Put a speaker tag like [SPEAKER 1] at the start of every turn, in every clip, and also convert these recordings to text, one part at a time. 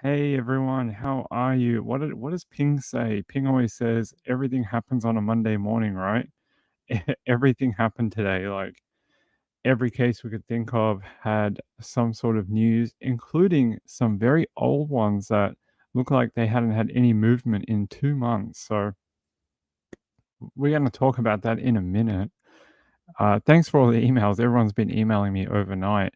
[SPEAKER 1] Hey everyone, how are you? What does Ping say? Ping always says everything happens on a Monday morning, right? Everything happened today. Like every case we could think of had some sort of news, including some very old ones that look like they hadn't had any movement in 2 months. So we're going to talk about that in a minute. Thanks for all the emails. Everyone's been emailing me overnight,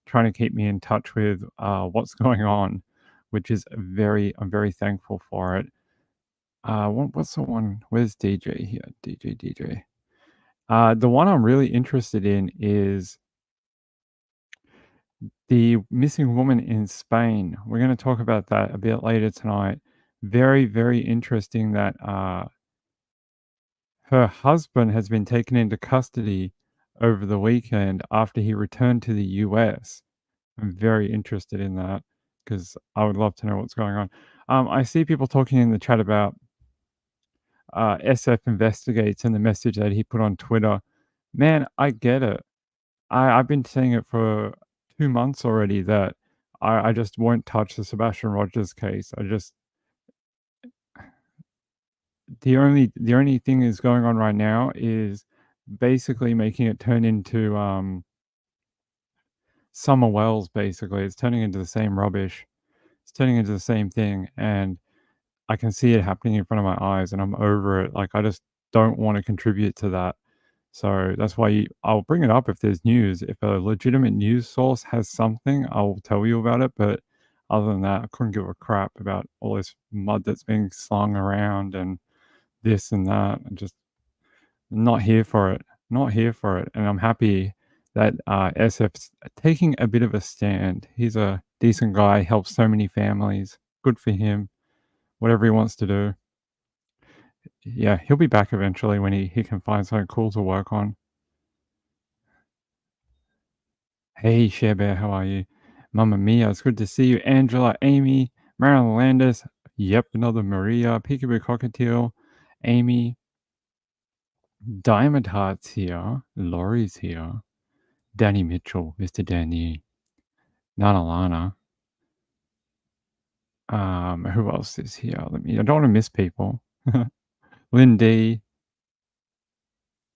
[SPEAKER 1] trying to keep me in touch with what's going on, which is I'm very thankful for it. What's the one? Where's DJ here? DJ. The one I'm really interested in is the missing woman in Spain. We're going to talk about that a bit later tonight. Very, very interesting that her husband has been taken into custody over the weekend after he returned to the US. I'm very interested in that because I would love to know what's going on. I see people talking in the chat about SF investigates and the message that he put on Twitter. Man, I get it. I've been saying it for 2 months already that I just won't touch the Sebastian Rogers case. The only thing is going on right now is basically making it turn into Summer Wells. Basically, it's turning into the same rubbish. It's turning into the same thing, and I can see it happening in front of my eyes, and I'm over it. Like I just don't want to contribute to that. So that's why I'll bring it up if there's news. If a legitimate news source has something, I'll tell you about it. But other than that, I couldn't give a crap about all this mud that's being slung around and this and that. I'm just not here for it. Not here for it. And I'm happy that SF's taking a bit of a stand. He's a decent guy, helps so many families. Good for him. Whatever he wants to do. Yeah, he'll be back eventually when he can find something cool to work on. Hey, Share Bear, how are you? Mamma Mia, it's good to see you. Angela, Amy, Marilyn Landis. Yep, another Maria. Peekaboo Cockatiel, Amy, Diamond Heart's here. Laurie's here. Danny Mitchell, Mr. Danny. Nana Lana. Who else is here? I don't want to miss people. Lindy.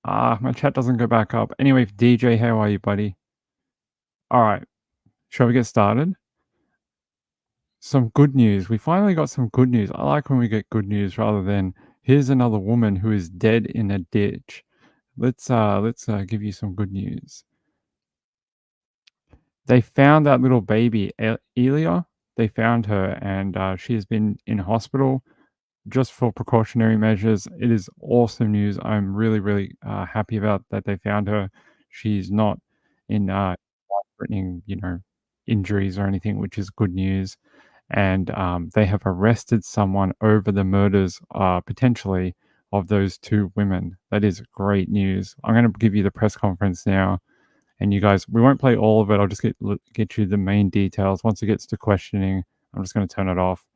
[SPEAKER 1] My chat doesn't go back up. Anyway, DJ, how are you, buddy? All right, shall we get started? Some good news. We finally got some good news. I like when we get good news rather than here's another woman who is dead in a ditch. Let's give you some good news. They found that little baby, Eleia. They found her, and she has been in hospital just for precautionary measures. It is awesome news. I'm really, really happy about that. They found her. She's not in life-threatening, injuries or anything, which is good news. And they have arrested someone over the murders, potentially, of those two women. That is great news. I'm going to give you the press conference now, and you guys, we won't play all of it. I'll just get you the main details. Once it gets to questioning, I'm just going to turn it off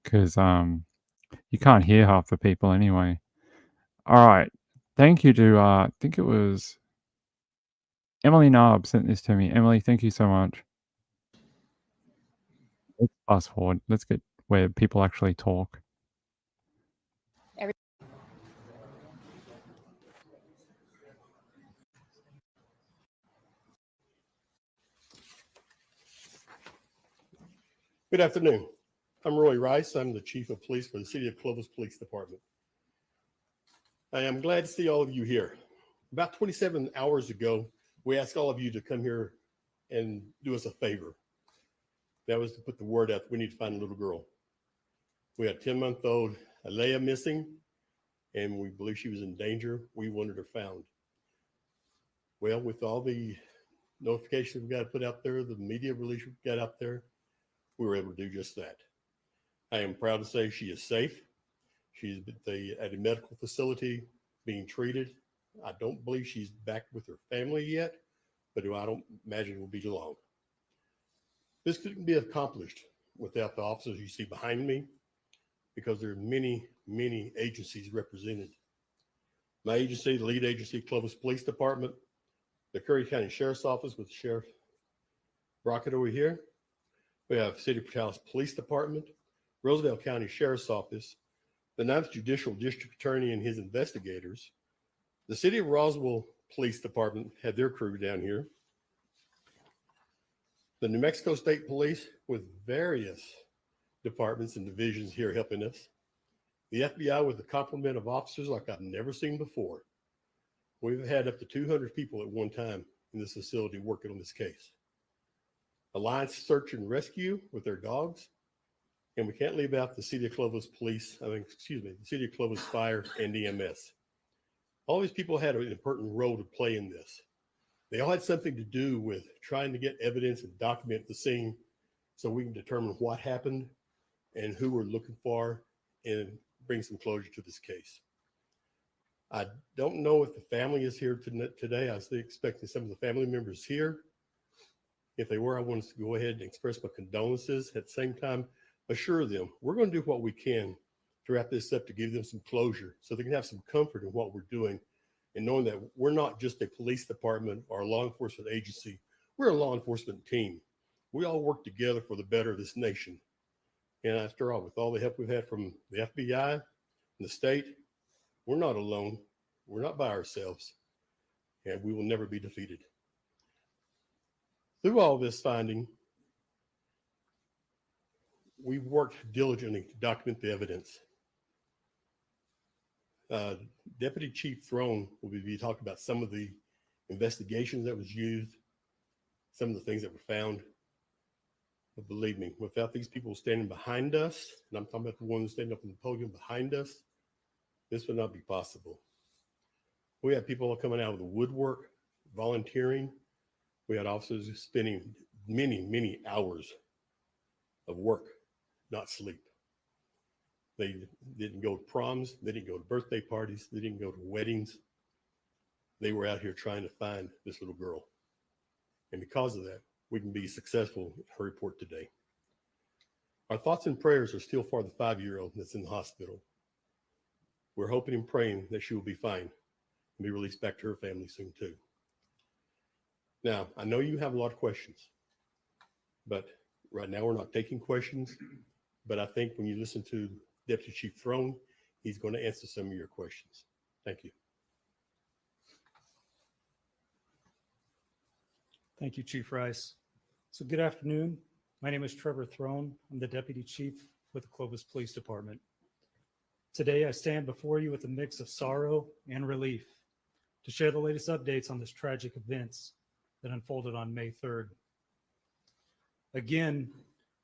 [SPEAKER 1] because you can't hear half the people anyway. All right. Thank you to I think it was Emily Narb sent this to me. Emily, thank you so much. Let's fast forward. Let's get where people actually talk.
[SPEAKER 2] Good afternoon. I'm Roy Rice. I'm the Chief of Police for the City of Clovis Police Department. I am glad to see all of you here. About 27 hours ago, we asked all of you to come here and do us a favor. That was to put the word out that we need to find a little girl. We had a 10-month-old Eleia missing, and we believe she was in danger. We wanted her found. Well, with all the notifications we got to put out there, the media release we got out there, we were able to do just that. I am proud to say she is safe. She's at a medical facility being treated. I don't believe she's back with her family yet, but I don't imagine it will be long. This couldn't be accomplished without the officers you see behind me, because there are many, many agencies represented. My agency, the lead agency, Clovis Police Department, the Curry County Sheriff's Office with Sheriff Brockett over here, We have City of Taos Police Department, Roosevelt County Sheriff's Office, the 9th Judicial District Attorney and his investigators. The City of Roswell Police Department had their crew down here. The New Mexico State Police with various departments and divisions here helping us. The FBI with a complement of officers like I've never seen before. We've had up to 200 people at one time in this facility working on this case. Alliance Search and Rescue with their dogs. And we can't leave out the City of Clovis the City of Clovis Fire and EMS. All these people had an important role to play in this. They all had something to do with trying to get evidence and document the scene so we can determine what happened and who we're looking for and bring some closure to this case. I don't know if the family is here today. I was expecting some of the family members here. If they were, I wanted to go ahead and express my condolences. At the same time, assure them we're going to do what we can to wrap this up to give them some closure so they can have some comfort in what we're doing and knowing that we're not just a police department or a law enforcement agency. We're a law enforcement team. We all work together for the better of this nation. And after all, with all the help we've had from the FBI and the state, we're not alone. We're not by ourselves. And we will never be defeated. Through all this finding, we've worked diligently to document the evidence. Deputy Chief Throne will be talking about some of the investigations that was used, some of the things that were found. But believe me, without these people standing behind us, and I'm talking about the ones standing up on the podium behind us, this would not be possible. We had people coming out of the woodwork, volunteering. We had officers spending many, many hours of work, not sleep. They didn't go to proms. They didn't go to birthday parties. They didn't go to weddings. They were out here trying to find this little girl. And because of that, we can be successful in her report today. Our thoughts and prayers are still for the 5-year-old that's in the hospital. We're hoping and praying that she will be fine and be released back to her family soon too. Now, I know you have a lot of questions, but right now we're not taking questions. But I think when you listen to Deputy Chief Throne, he's going to answer some of your questions. Thank you.
[SPEAKER 3] Thank you, Chief Rice. So good afternoon. My name is Trevor Throne. I'm the Deputy Chief with the Clovis Police Department. Today, I stand before you with a mix of sorrow and relief to share the latest updates on this tragic events that unfolded on May 3rd. Again,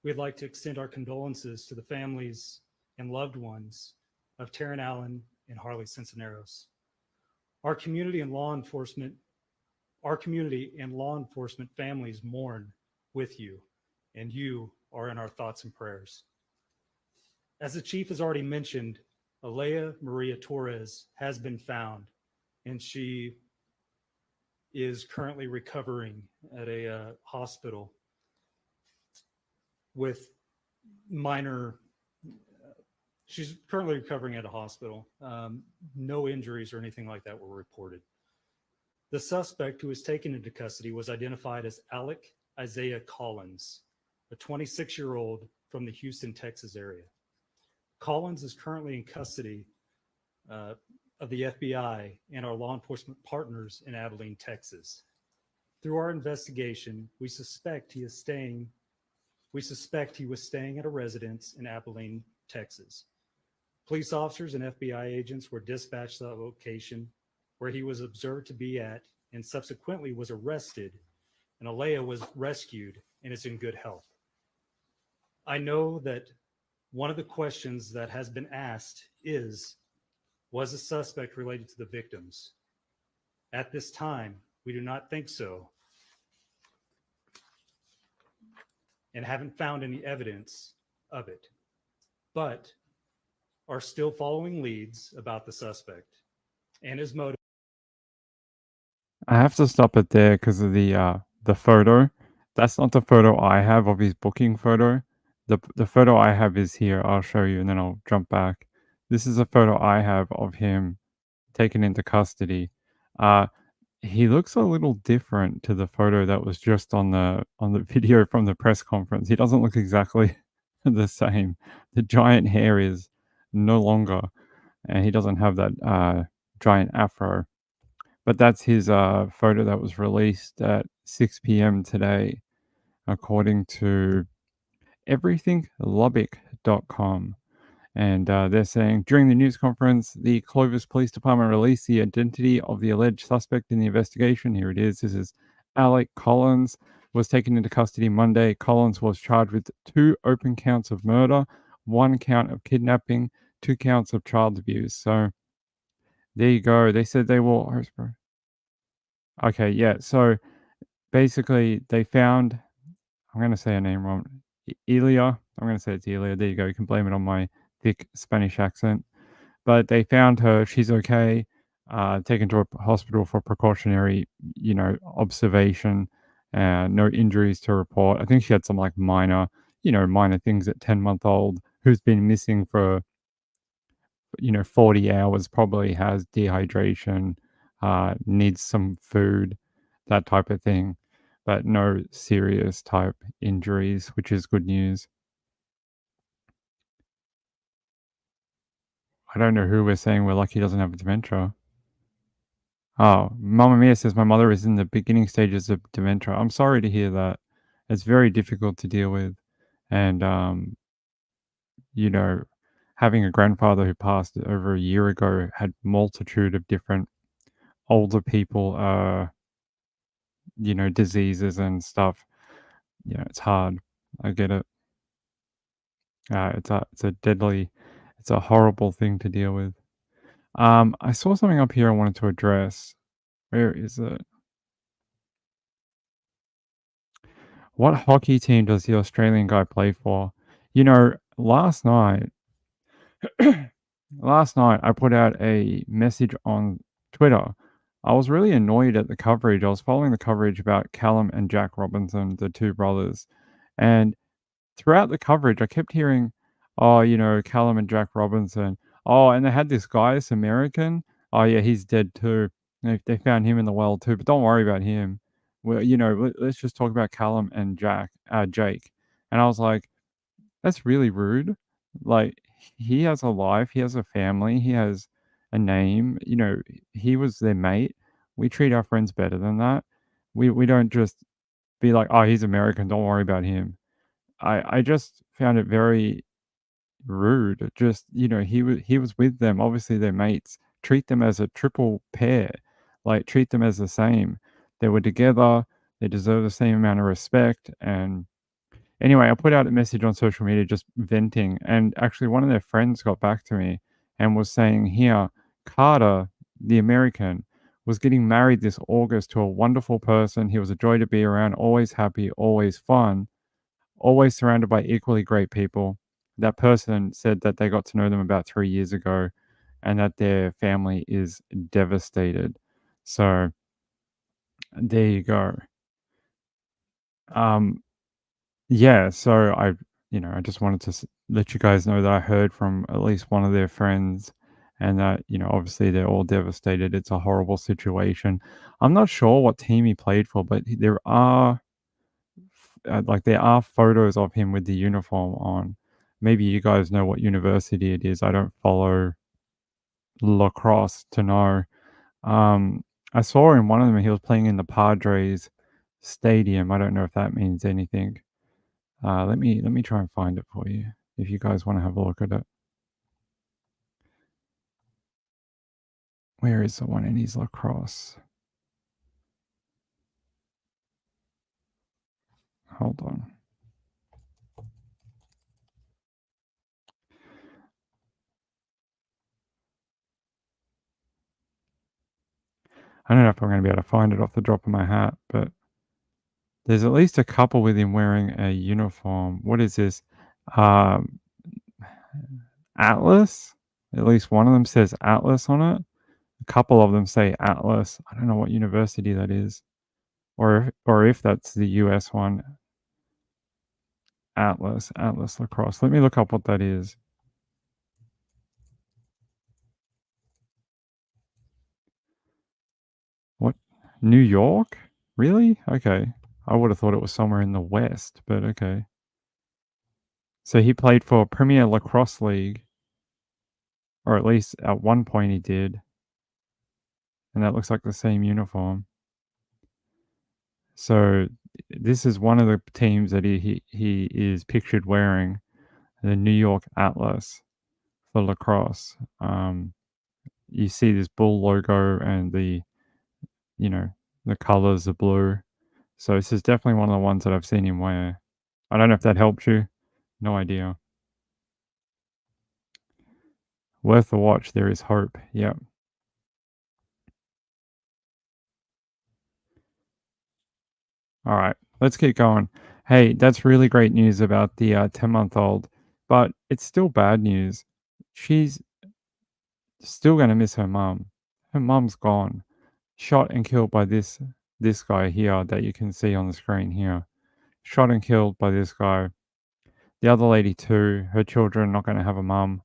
[SPEAKER 3] we'd like to extend our condolences to the families and loved ones of Taryn Allen and Harley Censoneros. Our community and law enforcement families mourn with you, and you are in our thoughts and prayers. As the chief has already mentioned, Eleia Maria Torres has been found, and she is currently recovering at a hospital with minor, she's currently recovering at a hospital. No injuries or anything like that were reported. The suspect who was taken into custody was identified as Alec Isaiah Collins, a 26-year-old from the Houston, Texas area. Collins is currently in custody of the FBI and our law enforcement partners in Abilene, Texas. Through our investigation, we suspect he was staying at a residence in Abilene, Texas. Police officers and FBI agents were dispatched to that location where he was observed to be at and subsequently was arrested, and Eleia was rescued and is in good health. I know that one of the questions that has been asked is, was the suspect related to the victims? At this time, we do not think so and haven't found any evidence of it, but are still following leads about the suspect and his motive.
[SPEAKER 1] I have to stop it there because of the photo. That's not the photo I have of his booking photo. The photo I have is here. I'll show you and then I'll jump back. This is a photo I have of him taken into custody. he looks a little different to the photo that was just on the video from the press conference. He doesn't look exactly the same. The giant hair is no longer, and he doesn't have that giant afro. But that's his photo that was released at 6 p.m. today, according to everythinglubbock.com. And they're saying during the news conference, the Clovis Police Department released the identity of the alleged suspect in the investigation. Here it is. This is Alec Collins, was taken into custody Monday. Collins was charged with 2 open counts of murder, 1 count of kidnapping, 2 counts of child abuse. So there you go. They said they will. Okay, yeah. So basically, they found. I'm going to say her name wrong. Eleia. I'm going to say it's Eleia. There you go. You can blame it on my thick Spanish accent. But they found her. She's okay. Taken to a hospital for precautionary, observation. No injuries to report. I think she had some like minor things at 10-month-old who's been missing for 40 hours, probably has dehydration, needs some food, that type of thing, but no serious type injuries, which is good news. I don't know who we're saying we're lucky doesn't have dementia. Oh, Mamma Mia says my mother is in the beginning stages of dementia. I'm sorry to hear that. It's very difficult to deal with. And, you know, having a grandfather who passed over a year ago had multitude of different older people, diseases and stuff. Yeah, it's hard. I get it. It's a horrible thing to deal with. I saw something up here I wanted to address. Where is it? What hockey team does the Australian guy play for? Last night, I put out a message on Twitter. I was really annoyed at the coverage. I was following the coverage about Callum and Jack Robinson, the 2 brothers, and throughout the coverage, I kept hearing, "Oh, Callum and Jack Robinson. Oh, and they had this guy, this American. Oh, yeah, he's dead too. They found him in the well too, but don't worry about him. Well, let's just talk about Callum and Jake." And I was like, "That's really rude. Like, he has a life, he has a family, he has a name. He was their mate. We treat our friends better than that. We don't just be like, oh, he's American. Don't worry about him." I just found it very rude. Just, he was with them. Obviously, they're mates. Treat them as a triple pair. Like, treat them as the same. They were together. They deserve the same amount of respect. And anyway, I put out a message on social media just venting. And actually, one of their friends got back to me and was saying, here, Carter, the American, was getting married this August to a wonderful person. He was a joy to be around, always happy, always fun, always surrounded by equally great people. That person said that they got to know them about 3 years ago and that their family is devastated. So there you go. Um, yeah, so I just wanted to let you guys know that I heard from at least one of their friends and that, obviously they're all devastated. It's a horrible situation. I'm not sure what team he played for, but there are photos of him with the uniform on. Maybe you guys know what university it is. I don't follow lacrosse to know. I saw in one of them he was playing in the Padres stadium. I don't know if that means anything. Let me try and find it for you if you guys want to have a look at it. Where is the one in his lacrosse? Hold on. I don't know if I'm going to be able to find it off the drop of my hat, but there's at least a couple with him wearing a uniform. What is this? Um, Atlas? At least one of them says Atlas on it. A couple of them say Atlas. I don't know what university that is, or if that's the US one. Atlas Lacrosse. Let me look up what that is. What New York? Really? Okay. I would have thought it was somewhere in the West, but okay. So he played for Premier Lacrosse League, or at least at one point he did. And that looks like the same uniform. So this is one of the teams that he is pictured wearing, the New York Atlas for lacrosse. You see this bull logo and you know, the colors are blue. So this is definitely one of the ones that I've seen him wear. I don't know if that helps you. No idea. Worth the watch. There is hope. Yep. All right. Let's keep going. Hey, that's really great news about the 10-month-old, but it's still bad news. She's still going to miss her mum. Her mum's gone. Shot and killed by this guy here that you can see on the screen here. Shot and killed by this guy. The other lady too. Her children not going to have a mum,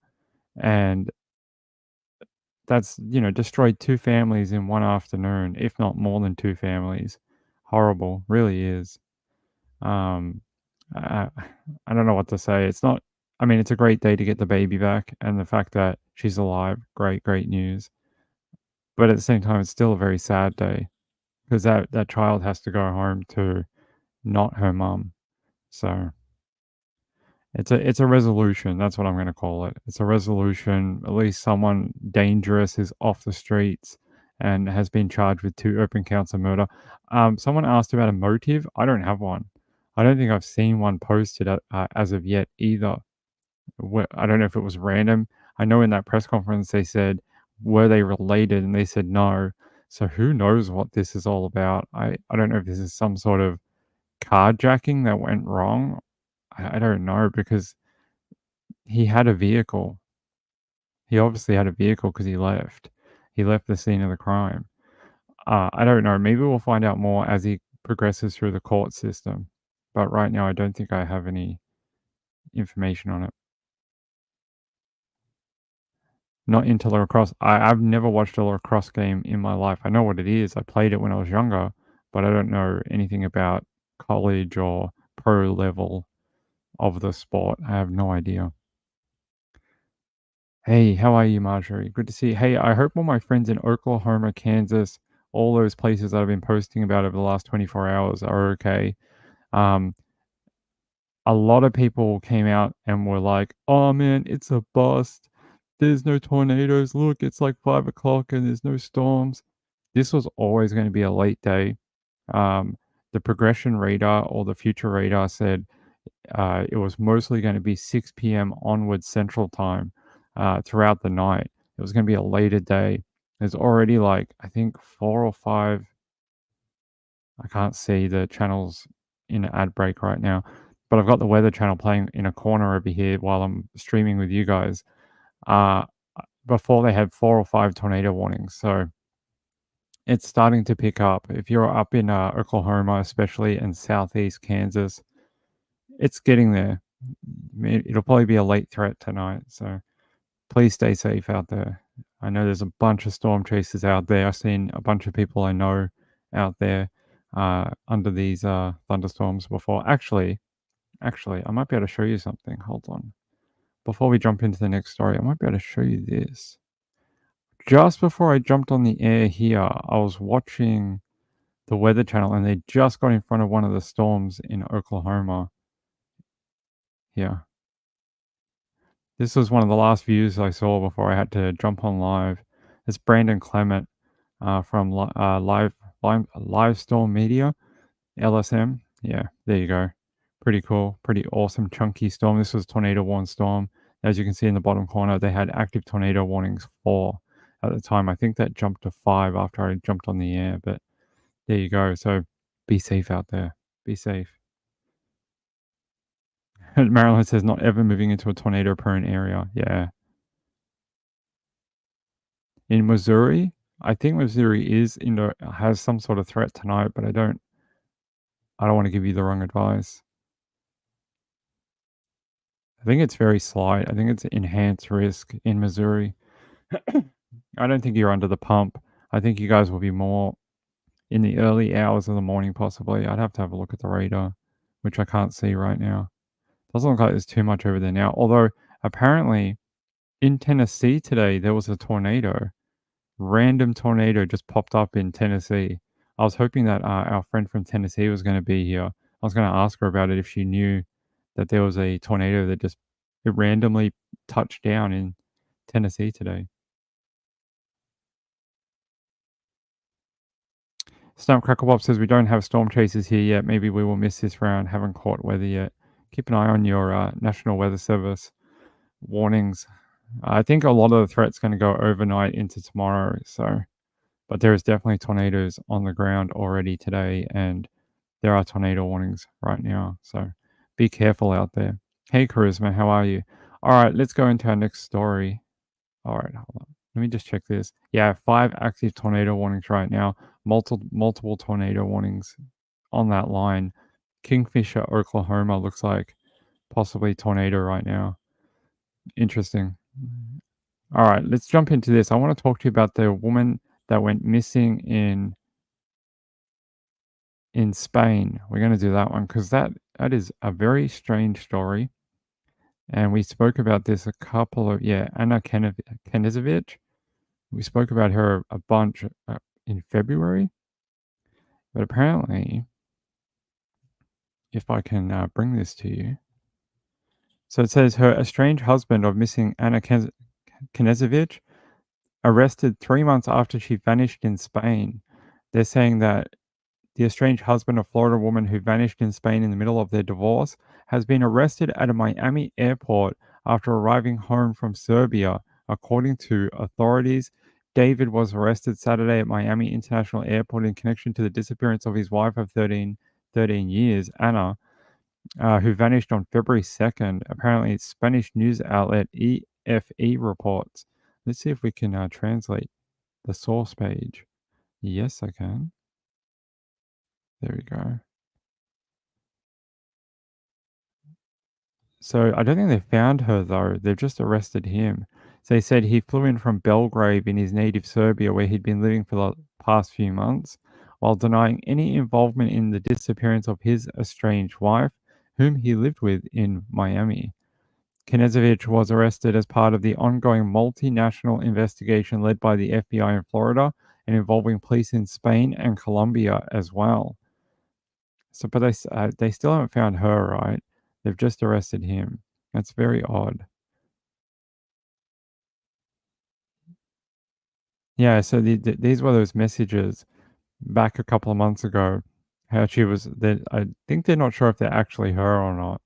[SPEAKER 1] and that's destroyed two families in one afternoon, if not more than two families. Horrible, really is. Um, I, I don't know what to say. It's not. I mean, it's a great day to get the baby back, and the fact that she's alive, great news. But at the same time, it's still a very sad day because that child has to go home to not her mum. So it's a resolution. That's what I'm going to call it. It's a resolution. At least someone dangerous is off the streets and has been charged with 2 open counts of murder. Someone asked about a motive. I don't have one. I don't think I've seen one posted as of yet either. I don't know if it was random. I know in that press conference they said, were they related? And they said no. So who knows what this is all about? I don't know if this is some sort of carjacking that went wrong. I don't know because he had a vehicle. He obviously had a vehicle because he left. He left the scene of the crime. I don't know. Maybe we'll find out more as he progresses through the court system. But right now, I don't think I have any information on it. Not into lacrosse. I've never watched a lacrosse game in my life. I know what it is. I played it when I was younger, but I don't know anything about college or pro level of the sport. I have no idea. Hey, how are you, Marjorie? Good to see you. Hey, I hope all my friends in Oklahoma, Kansas, all those places that I've been posting about over the last 24 hours are okay. Um, a lot of people came out and were like, oh man, it's a bust. There's no tornadoes. Look, it's like 5 o'clock and there's no storms. This was always going to be a late day. The progression radar or the future radar said it was mostly going to be 6 p.m. onwards Central Time throughout the night. It was going to be a later day. There's already like, I think 4 or 5. I can't see the channels in an ad break right now, but I've got the weather channel playing in a corner over here while I'm streaming with you guys. Uh, Before they had 4 or 5 tornado warnings. So it's starting to pick up. If you're up in Oklahoma, especially, and southeast Kansas, it's getting there. It'll probably be a late threat tonight. So please stay safe out there. I know there's a bunch of storm chasers out there. I've seen a bunch of people I know out there under these thunderstorms before. Actually, I might be able to show you something. Hold on. Before we jump into the next story, I might be able to show you this. Just before I jumped on the air here, I was watching the Weather Channel and they just got in front of one of the storms in Oklahoma. Here. This was one of the last views I saw before I had to jump on live. It's Brandon Clement from Live Storm Media, LSM. Yeah, there you go. Pretty cool. Pretty awesome chunky storm. This was tornado warning storm. As you can see in the bottom corner, they had active tornado warnings 4 at the time. I think that jumped to 5 after I jumped on the air, but there you go. So be safe out there. Be safe. Maryland says not ever moving into a tornado prone area. Yeah. In Missouri, I think Missouri has some sort of threat tonight, but I don't want to give you the wrong advice. I think it's very slight. I think it's enhanced risk in Missouri. I don't think you're under the pump. I think you guys will be more in the early hours of the morning, possibly. I'd have to have a look at the radar, which I can't see right now. Doesn't look like there's too much over there now. Although apparently in Tennessee today there was a tornado. Random tornado just popped up in Tennessee. I was hoping that our friend from Tennessee was going to be here. I was going to ask her about it if she knew that there was a tornado that just it randomly touched down in Tennessee today. Stump Cracklebop says we don't have storm chasers here yet. Maybe we will miss this round. Haven't caught weather yet. Keep an eye on your National Weather Service warnings. I think a lot of the threat's going to go overnight into tomorrow. But there is definitely tornadoes on the ground already today, and there are tornado warnings right now. So be careful out there. Hey, Charisma, how are you? All right, let's go into our next story. All right, hold on. Let me just check this. Yeah, 5 active tornado warnings right now. Multiple tornado warnings on that line. Kingfisher, Oklahoma looks like possibly tornado right now. Interesting. All right, let's jump into this. I want to talk to you about the woman that went missing in Spain. We're going to do that one because that is a very strange story. And we spoke about this a couple of, Anna Kenizovic. We spoke about her a bunch in February. But apparently, if I can bring this to you. So it says her estranged husband of missing Anna Kenizovic arrested 3 months after she vanished in Spain. They're saying that the estranged husband of Florida woman who vanished in Spain in the middle of their divorce has been arrested at a Miami airport after arriving home from Serbia, according to authorities. David was arrested Saturday at Miami International Airport in connection to the disappearance of his wife of 13 years, Anna, who vanished on February 2nd. Apparently, Spanish news outlet EFE reports. Let's see if we can translate the source page. Yes, I can. There we go. So I don't think they found her though. They've just arrested him. So they said he flew in from Belgrade in his native Serbia, where he'd been living for the past few months, while denying any involvement in the disappearance of his estranged wife, whom he lived with in Miami. Kenizovic was arrested as part of the ongoing multinational investigation led by the FBI in Florida and involving police in Spain and Colombia as well. So, but they still haven't found her, right? They've just arrested him. That's very odd. Yeah, so these were those messages back a couple of months ago. How she was that I think they're not sure if they're actually her or not.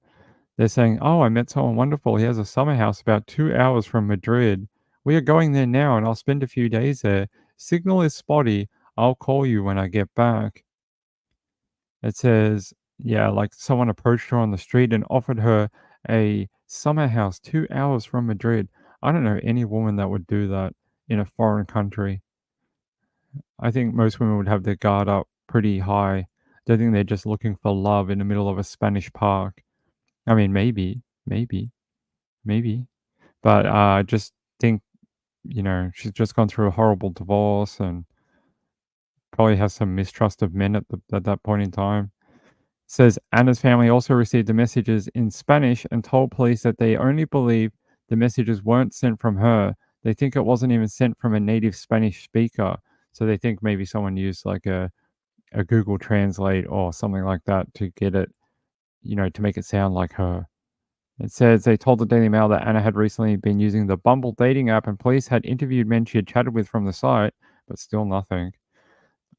[SPEAKER 1] They're saying, "Oh, I met someone wonderful. He has a summer house about 2 hours from Madrid. We are going there now, and I'll spend a few days there. Signal is spotty. I'll call you when I get back." It says, yeah, like someone approached her on the street and offered her a summer house 2 hours from Madrid. I don't know any woman that would do that in a foreign country. I think most women would have their guard up pretty high. I don't think they're just looking for love in the middle of a Spanish park. I mean, maybe. But I just think, she's just gone through a horrible divorce and probably has some mistrust of men at that point in time. Says Anna's family also received the messages in Spanish and told police that they only believe the messages weren't sent from her. They think it wasn't even sent from a native Spanish speaker. So they think maybe someone used like a Google Translate or something like that to get it, to make it sound like her. It says they told the Daily Mail that Anna had recently been using the Bumble dating app and police had interviewed men she had chatted with from the site, but still nothing.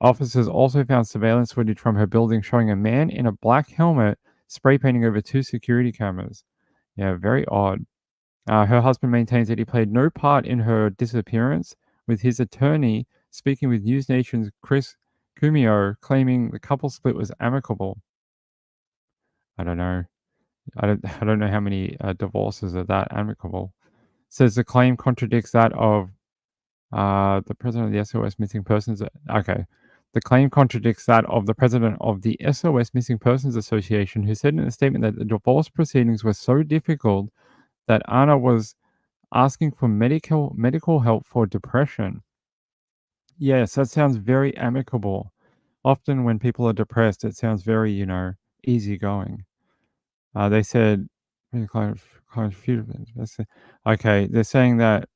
[SPEAKER 1] Officers also found surveillance footage from her building showing a man in a black helmet spray painting over 2 security cameras. Yeah, very odd. Her husband maintains that he played no part in her disappearance, with his attorney speaking with News Nation's Chris Cumio claiming the couple split was amicable. I don't know. I don't know how many divorces are that amicable. Says the claim contradicts that of the president of the SOS Missing Persons. Okay. The claim contradicts that of the president of the SOS Missing Persons Association, who said in a statement that the divorce proceedings were so difficult that Anna was asking for medical help for depression. Yes, that sounds very amicable. Often when people are depressed, it sounds very, easygoing. They said, okay, they're saying that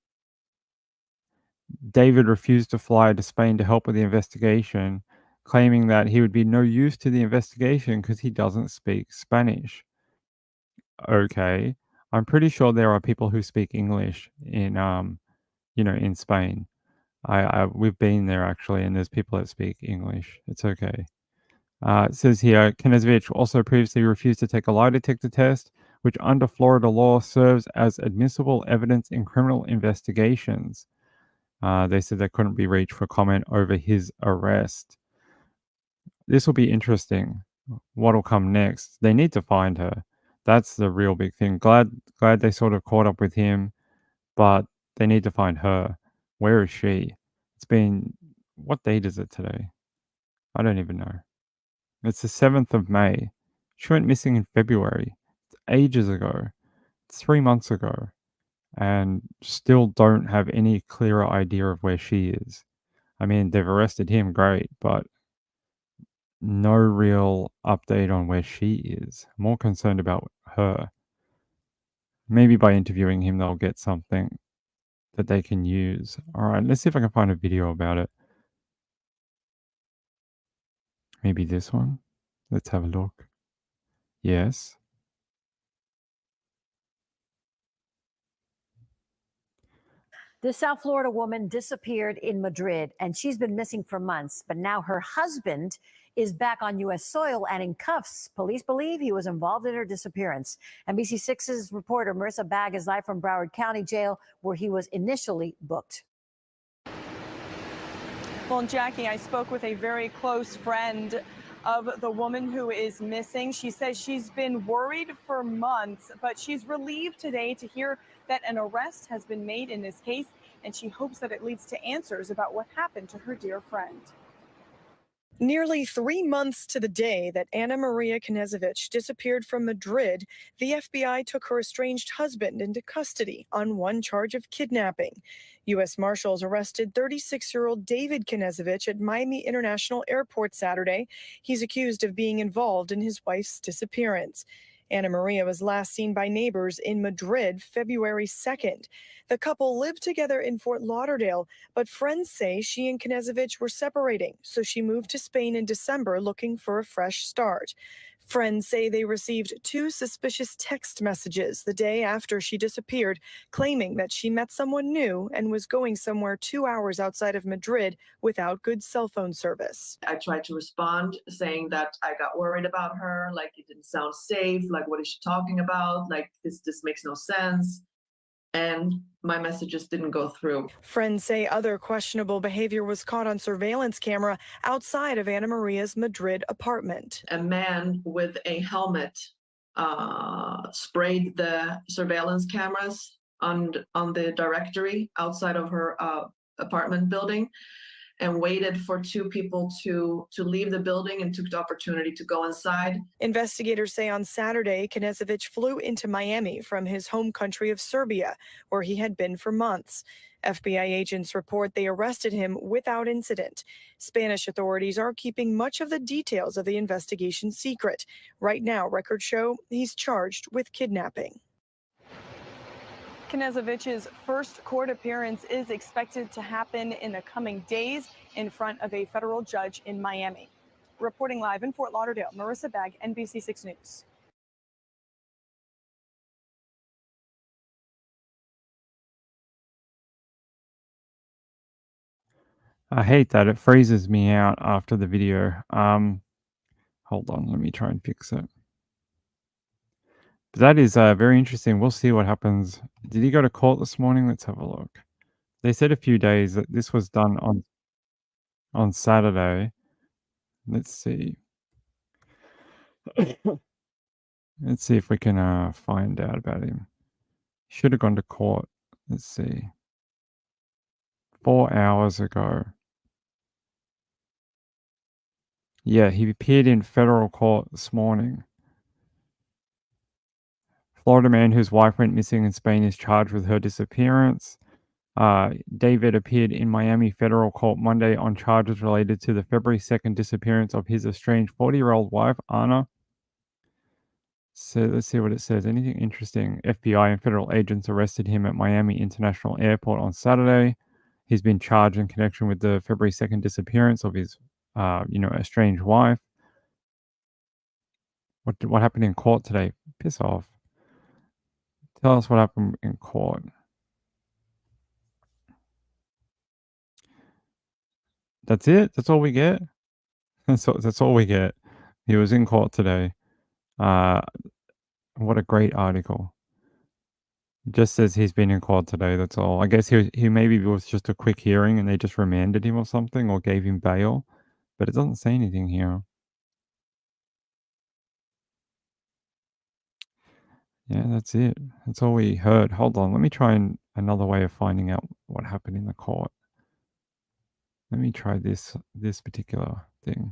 [SPEAKER 1] David refused to fly to Spain to help with the investigation, claiming that he would be no use to the investigation because he doesn't speak Spanish. Okay. I'm pretty sure there are people who speak English in Spain. We've been there actually, and there's people that speak English. It's okay. It says here, Knežević also previously refused to take a lie detector test, which under Florida law serves as admissible evidence in criminal investigations. They said they couldn't be reached for comment over his arrest. This will be interesting. What'll come next? They need to find her. That's the real big thing. Glad they sort of caught up with him, but they need to find her. Where is she? It's been, what date is it today? I don't even know. It's the 7th of May. She went missing in February. It's ages ago. It's 3 months ago. And still don't have any clearer idea of where she is. I mean, they've arrested him, great, but no real update on where she is. More concerned about her. Maybe by interviewing him, they'll get something that they can use. All right, let's see if I can find a video about it. Maybe this one. Let's have a look. Yes.
[SPEAKER 4] This South Florida woman disappeared in Madrid, and she's been missing for months. But now her husband is back on U.S. soil and in cuffs. Police believe he was involved in her disappearance. NBC6's reporter Marissa Bagg is live from Broward County Jail, where he was initially booked.
[SPEAKER 5] Well, Jackie, I spoke with a very close friend of the woman who is missing. She says she's been worried for months, but she's relieved today to hear that an arrest has been made in this case, and she hopes that it leads to answers about what happened to her dear friend.
[SPEAKER 6] Nearly 3 months to the day that Ana Maria Knežević disappeared from Madrid, the FBI took her estranged husband into custody on one charge of kidnapping. U.S. Marshals arrested 36-year-old David Knežević at Miami International Airport Saturday. He's accused of being involved in his wife's disappearance. Ana Maria was last seen by neighbors in Madrid February 2nd. The couple lived together in Fort Lauderdale, but friends say she and Knežević were separating, so she moved to Spain in December looking for a fresh start. Friends say they received 2 suspicious text messages the day after she disappeared, claiming that she met someone new and was going somewhere 2 hours outside of Madrid without good cell phone service.
[SPEAKER 7] I tried to respond saying that I got worried about her, like it didn't sound safe, like what is she talking about, like this makes no sense. And my messages didn't go through.
[SPEAKER 6] Friends say other questionable behavior was caught on surveillance camera outside of Ana Maria's Madrid apartment.
[SPEAKER 7] A man with a helmet sprayed the surveillance cameras on the directory outside of her apartment building and waited for 2 people to leave the building and took the opportunity to go inside.
[SPEAKER 6] Investigators say on Saturday, Knežević flew into Miami from his home country of Serbia, where he had been for months. FBI agents report they arrested him without incident. Spanish authorities are keeping much of the details of the investigation secret. Right now, records show he's charged with kidnapping.
[SPEAKER 5] Knežević's first court appearance is expected to happen in the coming days in front of a federal judge in Miami. Reporting live in Fort Lauderdale, Marissa Bagg, NBC6 News.
[SPEAKER 1] I hate that. It freezes me out after the video. Hold on, let me try and fix it. But that is very interesting. We'll see what happens. Did he go to court this morning? Let's have a look. They said a few days that this was done on Saturday. Let's see. Let's see if we can find out about him. Should have gone to court. Let's see. 4 hours ago. Yeah, he appeared in federal court this morning. Florida man whose wife went missing in Spain is charged with her disappearance. David appeared in Miami federal court Monday on charges related to the February 2nd disappearance of his estranged 40-year-old wife, Anna. So let's see what it says. Anything interesting? FBI and federal agents arrested him at Miami International Airport on Saturday. He's been charged in connection with the February 2nd disappearance of his, estranged wife. What happened in court today? Piss off. Tell us what happened in court. That's it? That's all we get? That's all we get. He was in court today. What a great article. Just says he's been in court today, that's all. I guess he maybe was just a quick hearing and they just remanded him or something or gave him bail, but it doesn't say anything here. Yeah, that's it. That's all we heard. Hold on, let me try another way of finding out what happened in the court. Let me try this particular thing.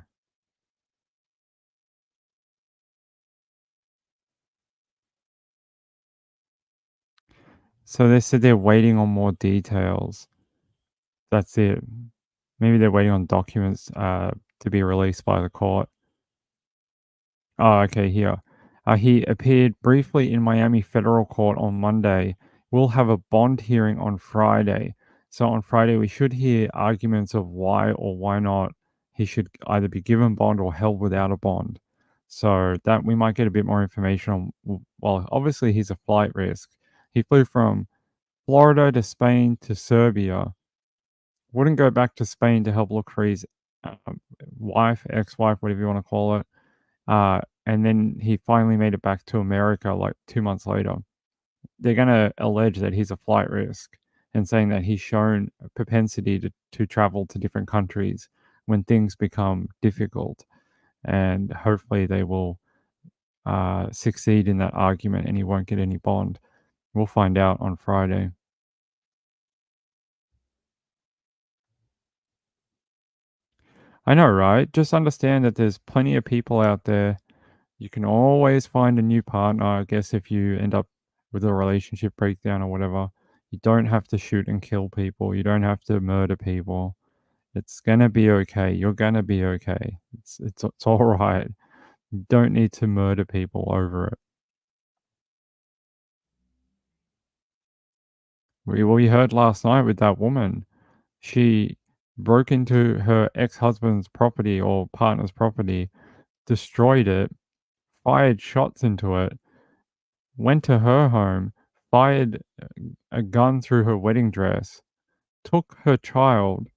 [SPEAKER 1] So they said they're waiting on more details. That's it. Maybe they're waiting on documents to be released by the court. Oh, okay, here. He appeared briefly in Miami federal court on Monday. We'll have a bond hearing on Friday. So on Friday, we should hear arguments of why or why not he should either be given bond or held without a bond. So that we might get a bit more information on. Well, obviously, he's a flight risk. He flew from Florida to Spain to Serbia. Wouldn't go back to Spain to help look for his wife, ex-wife, whatever you want to call it. And then he finally made it back to America like 2 months later. They're going to allege that he's a flight risk and saying that he's shown a propensity to travel to different countries when things become difficult. And hopefully they will succeed in that argument and he won't get any bond. We'll find out on Friday. I know, right? Just understand that there's plenty of people out there. You can always find a new partner, I guess, if you end up with a relationship breakdown or whatever. You don't have to shoot and kill people. You don't have to murder people. It's gonna be okay. You're gonna be okay. It's all right. You don't need to murder people over it. We heard last night with that woman. She broke into her ex-husband's property or partner's property, destroyed it, fired shots into it, went to her home, fired a gun through her wedding dress, took her child,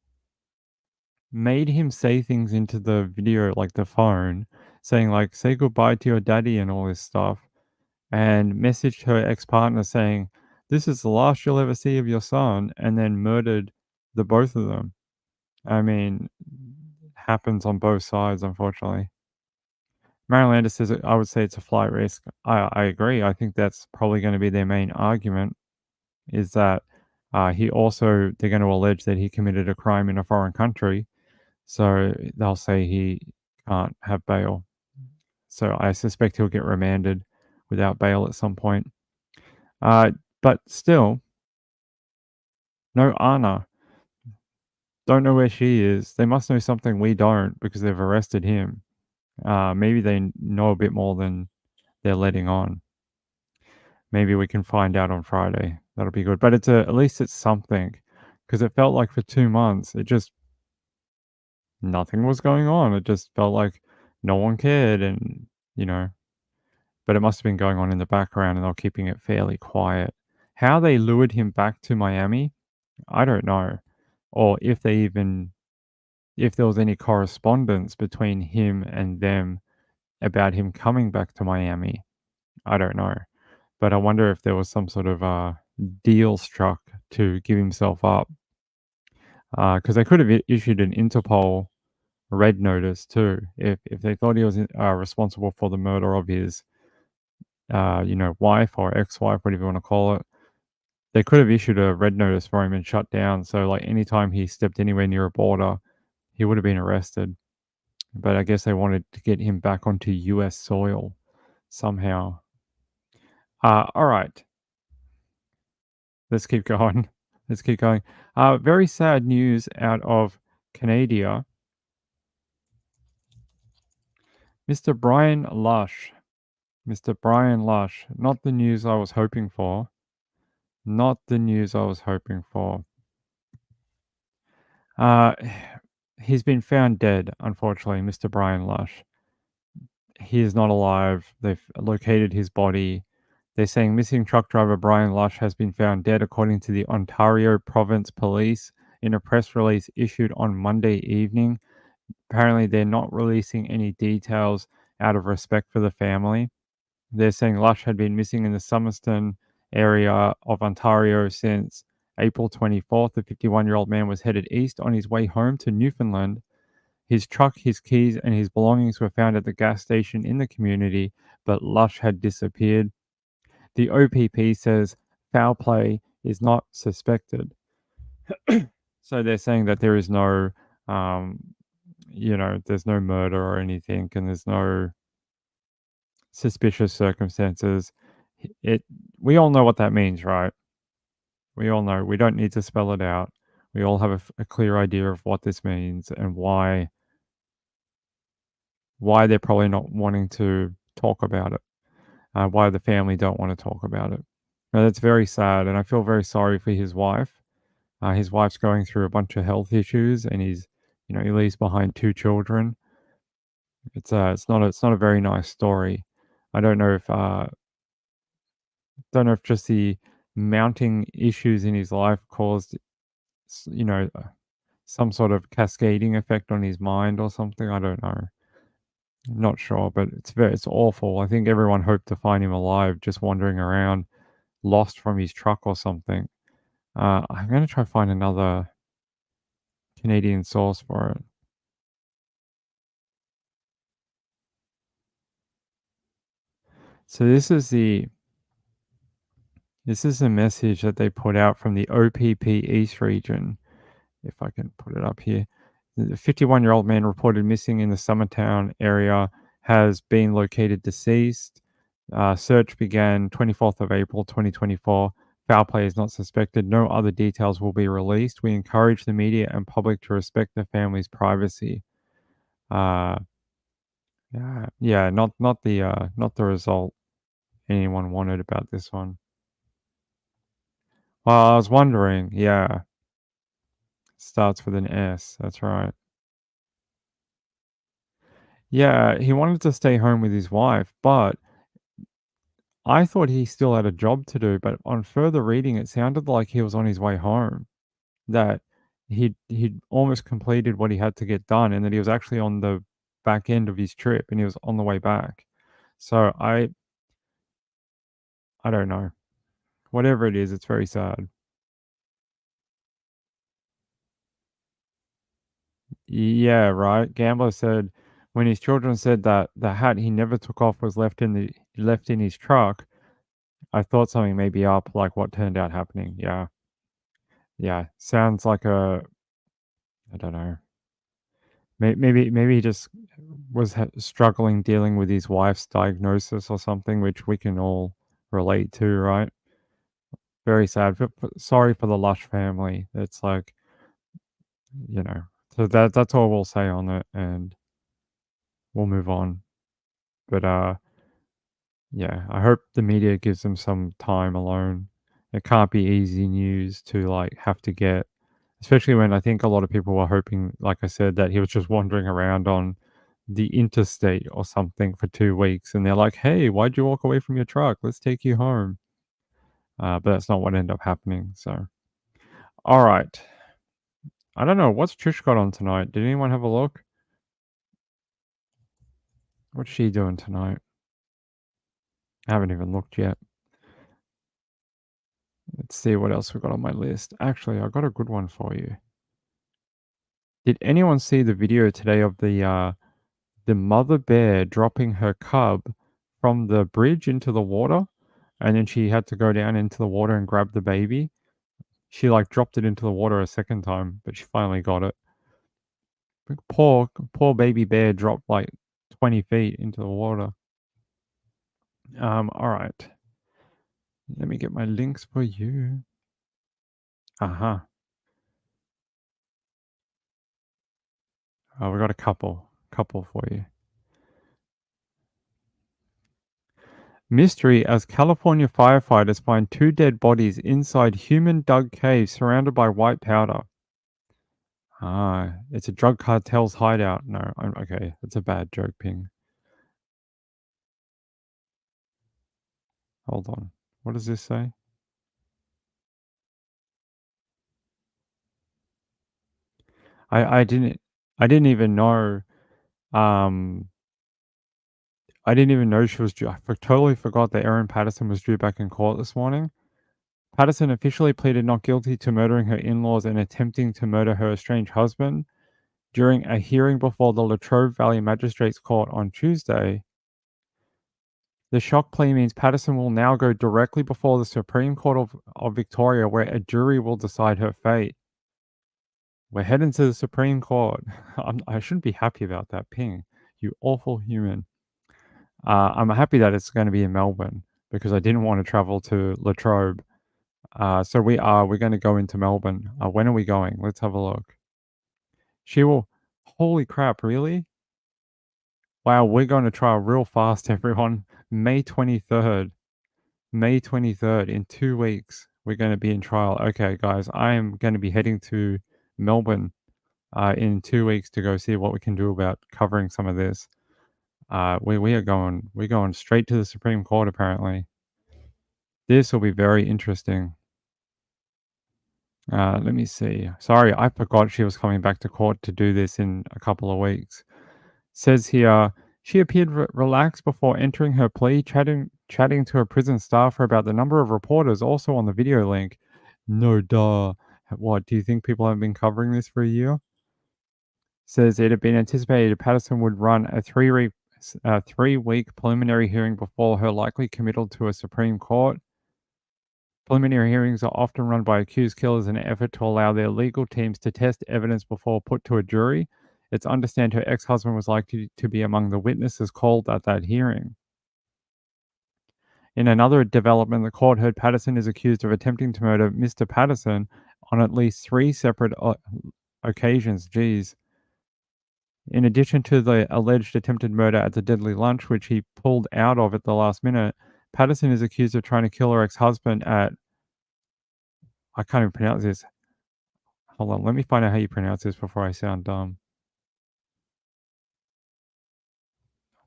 [SPEAKER 1] made him say things into the video, like the phone, saying like, say goodbye to your daddy and all this stuff, and messaged her ex-partner saying, this is the last you'll ever see of your son, and then murdered the both of them. I mean, happens on both sides, unfortunately. Marylander says, I would say it's a flight risk. I agree. I think that's probably going to be their main argument, is that they're going to allege that he committed a crime in a foreign country. So they'll say he can't have bail. So I suspect he'll get remanded without bail at some point. But still, no Anna. Don't know where she is. They must know something we don't because they've arrested him. Maybe they know a bit more than they're letting on. Maybe we can find out on Friday. That'll be good. But at least it's something, because it felt like for 2 months, nothing was going on. It just felt like no one cared and, but it must have been going on in the background and they were keeping it fairly quiet. How they lured him back to Miami, I don't know. Or if there was any correspondence between him and them about him coming back to Miami. I don't know. But I wonder if there was some sort of deal struck to give himself up. Because they could have issued an Interpol red notice too, if they thought he was responsible for the murder of his, wife or ex-wife, whatever you want to call it. They could have issued a red notice for him and shut down. So, like, anytime he stepped anywhere near a border, he would have been arrested. But I guess they wanted to get him back onto U.S. soil somehow. All right. Let's keep going. Let's keep going. Very sad news out of Canada. Mr. Brian Lush. Mr. Brian Lush. Not the news I was hoping for. Not the news I was hoping for. He's been found dead, unfortunately, Mr. Brian Lush. He is not alive. They've located his body. They're saying missing truck driver Brian Lush has been found dead, according to the Ontario Province Police in a press release issued on Monday evening. Apparently, they're not releasing any details out of respect for the family. They're saying Lush had been missing in the Somerston area of Ontario since April 24th. The 51-year-old man was headed east on his way home to Newfoundland. His truck, his keys, and his belongings were found at the gas station in the community, but Lush had disappeared. The OPP says foul play is not suspected. So they're saying that there is no, there's no murder or anything, and there's no suspicious circumstances. We all know what that means, right? We all know. We don't need to spell it out. We all have a clear idea of what this means and why they're probably not wanting to talk about it. Why the family don't want to talk about it. Now, that's very sad, and I feel very sorry for his wife. His wife's going through a bunch of health issues, and he leaves behind 2 children. It's not a very nice story. I don't know if just the mounting issues in his life caused, some sort of cascading effect on his mind or something. I don't know. Not sure, but it's awful. I think everyone hoped to find him alive, just wandering around, lost from his truck or something. I'm gonna try to find another Canadian source for it. So this is the message that they put out from the OPP East region. If I can put it up here. The 51-year-old man reported missing in the Summertown area has been located deceased. Search began 24th of April 2024. Foul play is not suspected. No other details will be released. We encourage the media and public to respect the family's privacy. Yeah, not the result anyone wanted about this one. Well, I was wondering, yeah. Starts with an S, that's right. Yeah, he wanted to stay home with his wife, but I thought he still had a job to do, but on further reading, it sounded like he was on his way home, that he'd almost completed what he had to get done, and that he was actually on the back end of his trip, and he was on the way back. So I don't know. Whatever it is, it's very sad. Yeah, right. Gambler said when his children said that the hat he never took off was left in his truck, I thought something may be up, like what turned out happening. Yeah. Yeah. Sounds like I don't know. Maybe he just was struggling dealing with his wife's diagnosis or something, which we can all relate to, right? Very sad. Sorry for the Lush family. It's like, so that's all we'll say on it, and we'll move on. But yeah, I hope the media gives them some time alone. It can't be easy news to have to get, especially when I think a lot of people were hoping, like I said, that he was just wandering around on the interstate or something for 2 weeks, and they're like, "Hey, why'd you walk away from your truck? Let's take you home." But that's not what ended up happening. So, all right. I don't know what's Trish got on tonight. Did anyone have a look? What's she doing tonight? I haven't even looked yet. Let's see what else we got on my list. Actually, I got a good one for you. Did anyone see the video today of the mother bear dropping her cub from the bridge into the water, and then she had to go down into the water and grab the baby? She dropped it into the water a second time, but she finally got it. Poor baby bear dropped 20 feet into the water. All right. Let me get my links for you. Uh-huh. We got a couple for you. Mystery as California firefighters find 2 dead bodies inside human dug cave surrounded by white powder. It's a drug cartel's hideout. No, okay. That's a bad joke, Ping. Hold on. What does this say? I didn't even know. I didn't even know she was due. Totally forgot that Erin Patterson was due back in court this morning. Patterson officially pleaded not guilty to murdering her in-laws and attempting to murder her estranged husband during a hearing before the Latrobe Valley Magistrates Court on Tuesday. The shock plea means Patterson will now go directly before the Supreme Court of Victoria, where a jury will decide her fate. We're heading to the Supreme Court. I shouldn't be happy about that, Ping. You awful human. I'm happy that it's going to be in Melbourne because I didn't want to travel to Latrobe. So we're going to go into Melbourne. When are we going? Let's have a look. Holy crap, really? Wow, we're going to trial real fast, everyone. May 23rd. May 23rd, in 2 weeks, we're going to be in trial. Okay, guys, I am going to be heading to Melbourne in 2 weeks to go see what we can do about covering some of this. We're going straight to the Supreme Court, apparently. This will be very interesting. Let me see. Sorry, I forgot she was coming back to court to do this in a couple of weeks. Says here, she appeared relaxed before entering her plea, chatting to her prison staffer about the number of reporters also on the video link. No duh. What, do you think people have been covering this for a year? Says it had been anticipated Patterson would run a 3-week preliminary hearing before her likely committal to a Supreme Court. Preliminary hearings are often run by accused killers in an effort to allow their legal teams to test evidence before put to a jury. It's understood her ex-husband was likely to be among the witnesses called at that hearing. In another development, the court heard Patterson is accused of attempting to murder Mr. Patterson on at least 3 separate occasions. Geez. In addition to the alleged attempted murder at the deadly lunch, which he pulled out of at the last minute, Patterson is accused of trying to kill her ex-husband at... I can't even pronounce this. Hold on, let me find out how you pronounce this before I sound dumb.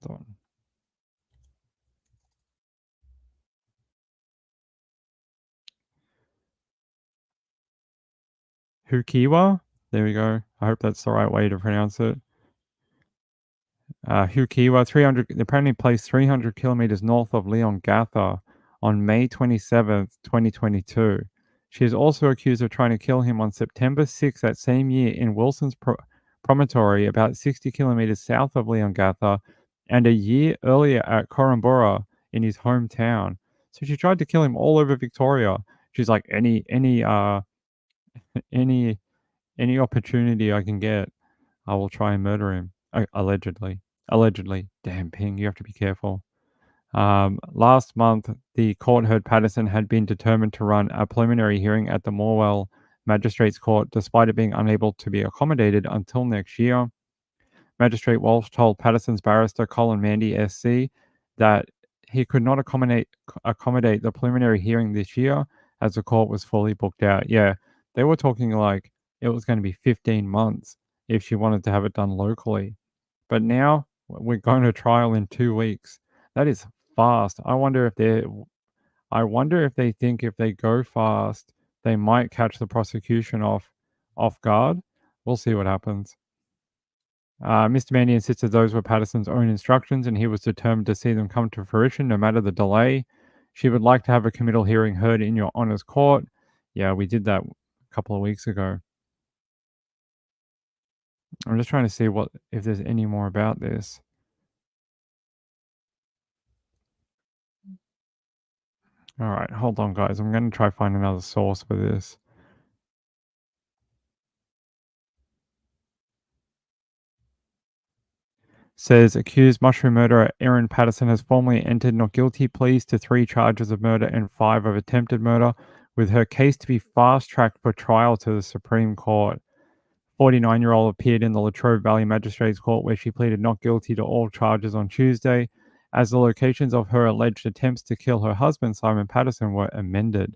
[SPEAKER 1] Hold on. Hukiwa? There we go. I hope that's the right way to pronounce it. Hukiwa, apparently placed 300 kilometers north of Leongatha on May 27th, 2022. She is also accused of trying to kill him on September 6th that same year in Wilson's Promontory, about 60 kilometers south of Leongatha, and a year earlier at Korumburra in his hometown. So she tried to kill him all over Victoria. She's like, any opportunity I can get, I will try and murder him. Allegedly. Damn, Ping, you have to be careful. Last month, the court heard Patterson had been determined to run a preliminary hearing at the Morwell Magistrates Court, despite it being unable to be accommodated until next year. Magistrate Walsh told Patterson's barrister, Colin Mandy, SC, that he could not accommodate the preliminary hearing this year as the court was fully booked out. Yeah, they were talking like it was going to be 15 months if she wanted to have it done locally. But now we're going to trial in 2 weeks. That is fast. I wonder if they think if they go fast, they might catch the prosecution off guard. We'll see what happens. Mr. Mandy insisted those were Patterson's own instructions, and he was determined to see them come to fruition no matter the delay. She would like to have a committal hearing heard in your honor's court. Yeah, we did that a couple of weeks ago. I'm just trying to see if there's any more about this. All right, hold on, guys. I'm going to try find another source for this. Says accused mushroom murderer Erin Patterson has formally entered not guilty pleas to 3 charges of murder and 5 of attempted murder, with her case to be fast-tracked for trial to the Supreme Court. 49-year-old appeared in the Latrobe Valley Magistrates Court where she pleaded not guilty to all charges on Tuesday, as the locations of her alleged attempts to kill her husband, Simon Patterson, were amended.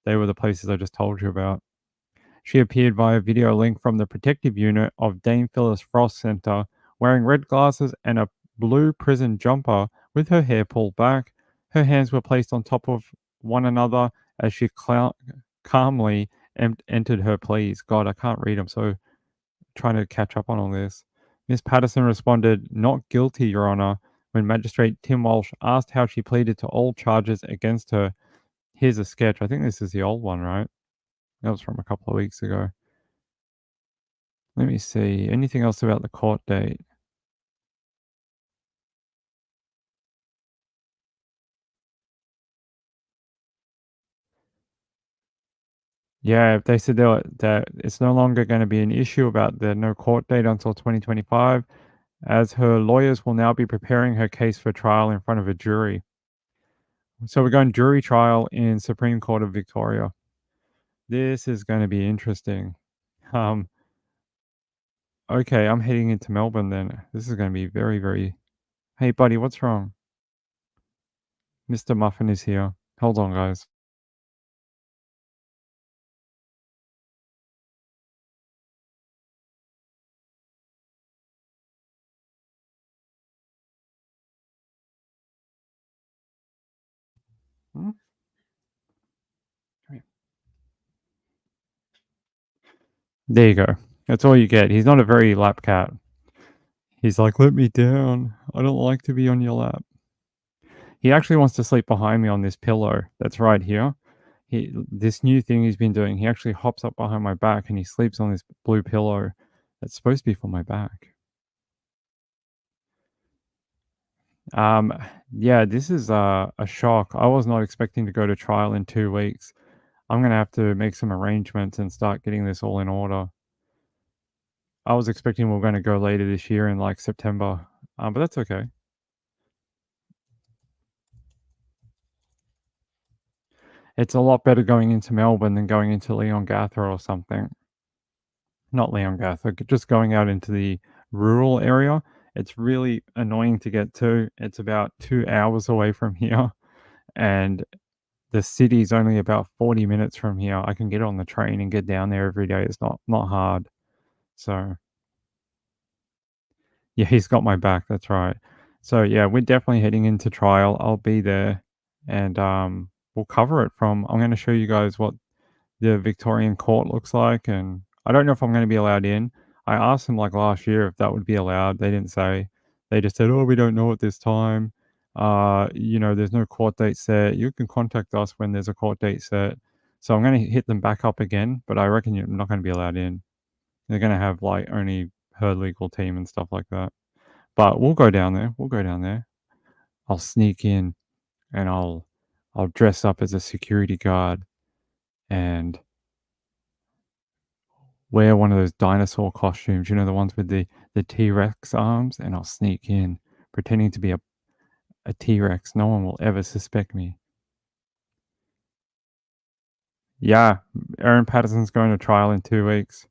[SPEAKER 1] They were the places I just told you about. She appeared via video link from the protective unit of Dame Phyllis Frost Center, wearing red glasses and a blue prison jumper with her hair pulled back. Her hands were placed on top of one another as she calmly entered her pleas. God, I can't read. I'm so trying to catch up on all this. Miss Patterson responded, "Not guilty, Your Honor," when Magistrate Tim Walsh asked how she pleaded to all charges against her. Here's a sketch. I think this is the old one, right? That was from a couple of weeks ago. Let me see. Anything else about the court date? Yeah, they said that it's no longer going to be an issue about the no court date until 2025, as her lawyers will now be preparing her case for trial in front of a jury. So we're going jury trial in Supreme Court of Victoria. This is going to be interesting. Okay, I'm heading into Melbourne then. This is going to be very, very... Hey, buddy, what's wrong? Mr. Muffin is here. Hold on, guys. Hmm? There you go. That's all you get. He's not a very lap cat. He's like, let me down. I don't like to be on your lap. He actually wants to sleep behind me on this pillow that's right here. This new thing he's been doing, he actually hops up behind my back and he sleeps on this blue pillow that's supposed to be for my back. Yeah, this is a shock. I was not expecting to go to trial in 2 weeks. I'm going to have to make some arrangements and start getting this all in order. I was expecting we were going to go later this year in like September, but that's okay. It's a lot better going into Melbourne than going into Leongatha or something. Not Leongatha, just going out into the rural area. It's really annoying to get to. It's about 2 hours away from here, and the city's only about 40 minutes from here. I can get on the train and get down there every day. It's not hard. So yeah, he's got my back. That's right. So yeah, we're definitely heading into trial. I'll be there, and we'll cover it from. I'm going to show you guys what the Victorian court looks like, and I don't know if I'm going to be allowed in. I asked them like last year if that would be allowed. They didn't say. They just said, "Oh, we don't know at this time. There's no court date set. You can contact us when there's a court date set." So I'm going to hit them back up again, but I reckon you're not going to be allowed in. They're going to have like only her legal team and stuff like that. But we'll go down there. We'll go down there. I'll sneak in and I'll dress up as a security guard and wear one of those dinosaur costumes, the ones with the T-Rex arms, and I'll sneak in pretending to be a T-Rex. No one will ever suspect me. Yeah, Aaron Patterson's going to trial in 2 weeks.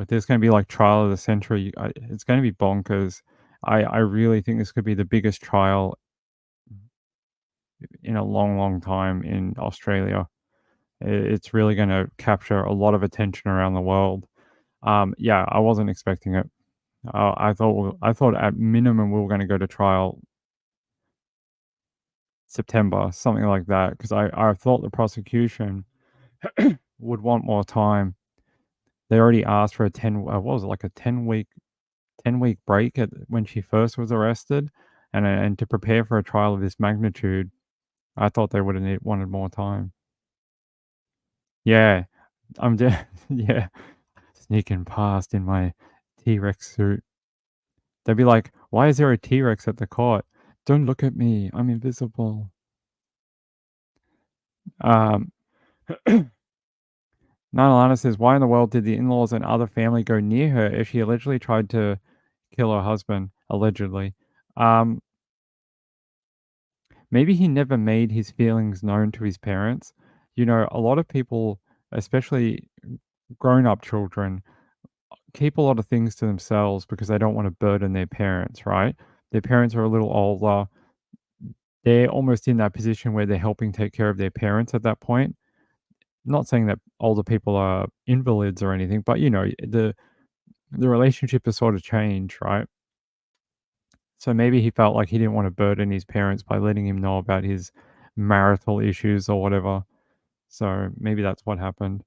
[SPEAKER 1] There's going to be like trial of the century. It's going to be bonkers. I really think this could be the biggest trial in a long, long time in Australia. It's really going to capture a lot of attention around the world. Yeah, I wasn't expecting it. I thought at minimum we were going to go to trial September, something like that, because I thought the prosecution would want more time. They already asked for a 10-week break when she first was arrested, and to prepare for a trial of this magnitude, I thought they would have wanted more time. Yeah, yeah, sneaking past in my T-Rex suit. They'd be like, "Why is there a T-Rex at the court? Don't look at me. I'm invisible." Um, Nana says, "Why in the world did the in-laws and other family go near her if she allegedly tried to kill her husband?" Allegedly. Maybe he never made his feelings known to his parents. You know, a lot of people, especially grown-up children, keep a lot of things to themselves because they don't want to burden their parents, right? Their parents are a little older. They're almost in that position where they're helping take care of their parents at that point. Not saying that older people are invalids or anything, but you know, the relationship has sort of changed, right? So maybe he felt like he didn't want to burden his parents by letting him know about his marital issues or whatever. So maybe that's what happened.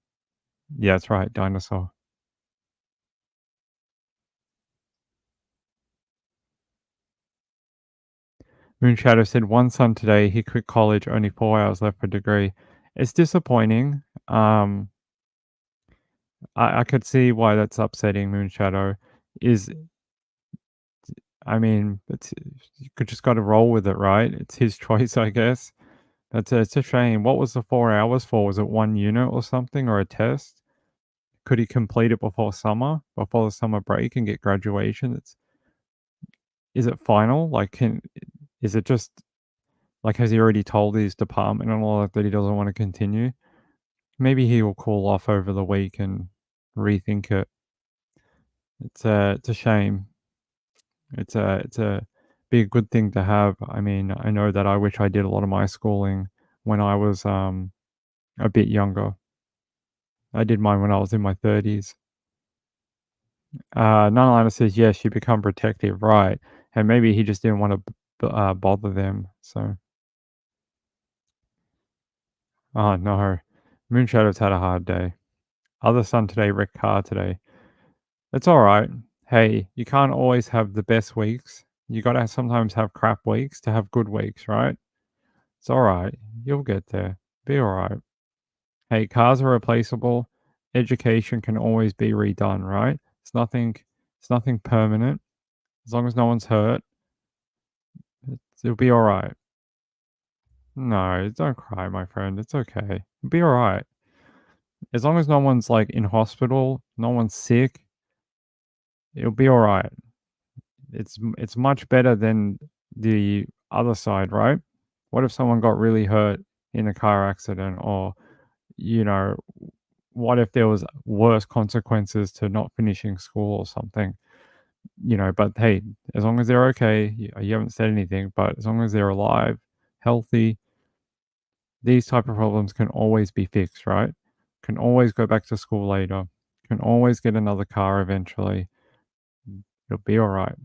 [SPEAKER 1] Yeah, that's right, dinosaur. Moonshadow said one son today, he quit college, only 4 hours left for degree. It's disappointing. I could see why that's upsetting, Moonshadow. Is I mean, it's you could just gotta roll with it, right? It's his choice, I guess. It's a shame. What was the 4 hours for? Was it 1 unit or something or a test? Could he complete it before the summer break and get graduation? Is it final? Like, is it just like, has he already told his department and all that he doesn't wanna continue? Maybe he will cool off over the week and rethink it. It's a shame. It's a be a good thing to have. I mean, I know that I wish I did a lot of my schooling when I was, a bit younger. I did mine when I was in my 30s. Nonalina says, "Yes, you become protective," right, and maybe he just didn't wanna bother them, so oh, no. Moonshadow's had a hard day. Other son today wrecked car today. It's alright. Hey, you can't always have the best weeks. You gotta sometimes have crap weeks to have good weeks, right? It's alright. You'll get there. Be alright. Hey, cars are replaceable. Education can always be redone, right? It's nothing permanent. As long as no one's hurt, it'll be alright. No, don't cry, my friend. It's okay. It'll be alright. As long as no one's like in hospital, no one's sick, it'll be alright. It's much better than the other side, right? What if someone got really hurt in a car accident or, you know, what if there was worse consequences to not finishing school or something? You know, but hey, as long as they're okay, you haven't said anything, but as long as they're alive, healthy, these type of problems can always be fixed, right? Can always go back to school later. Can always get another car eventually. It'll be all right.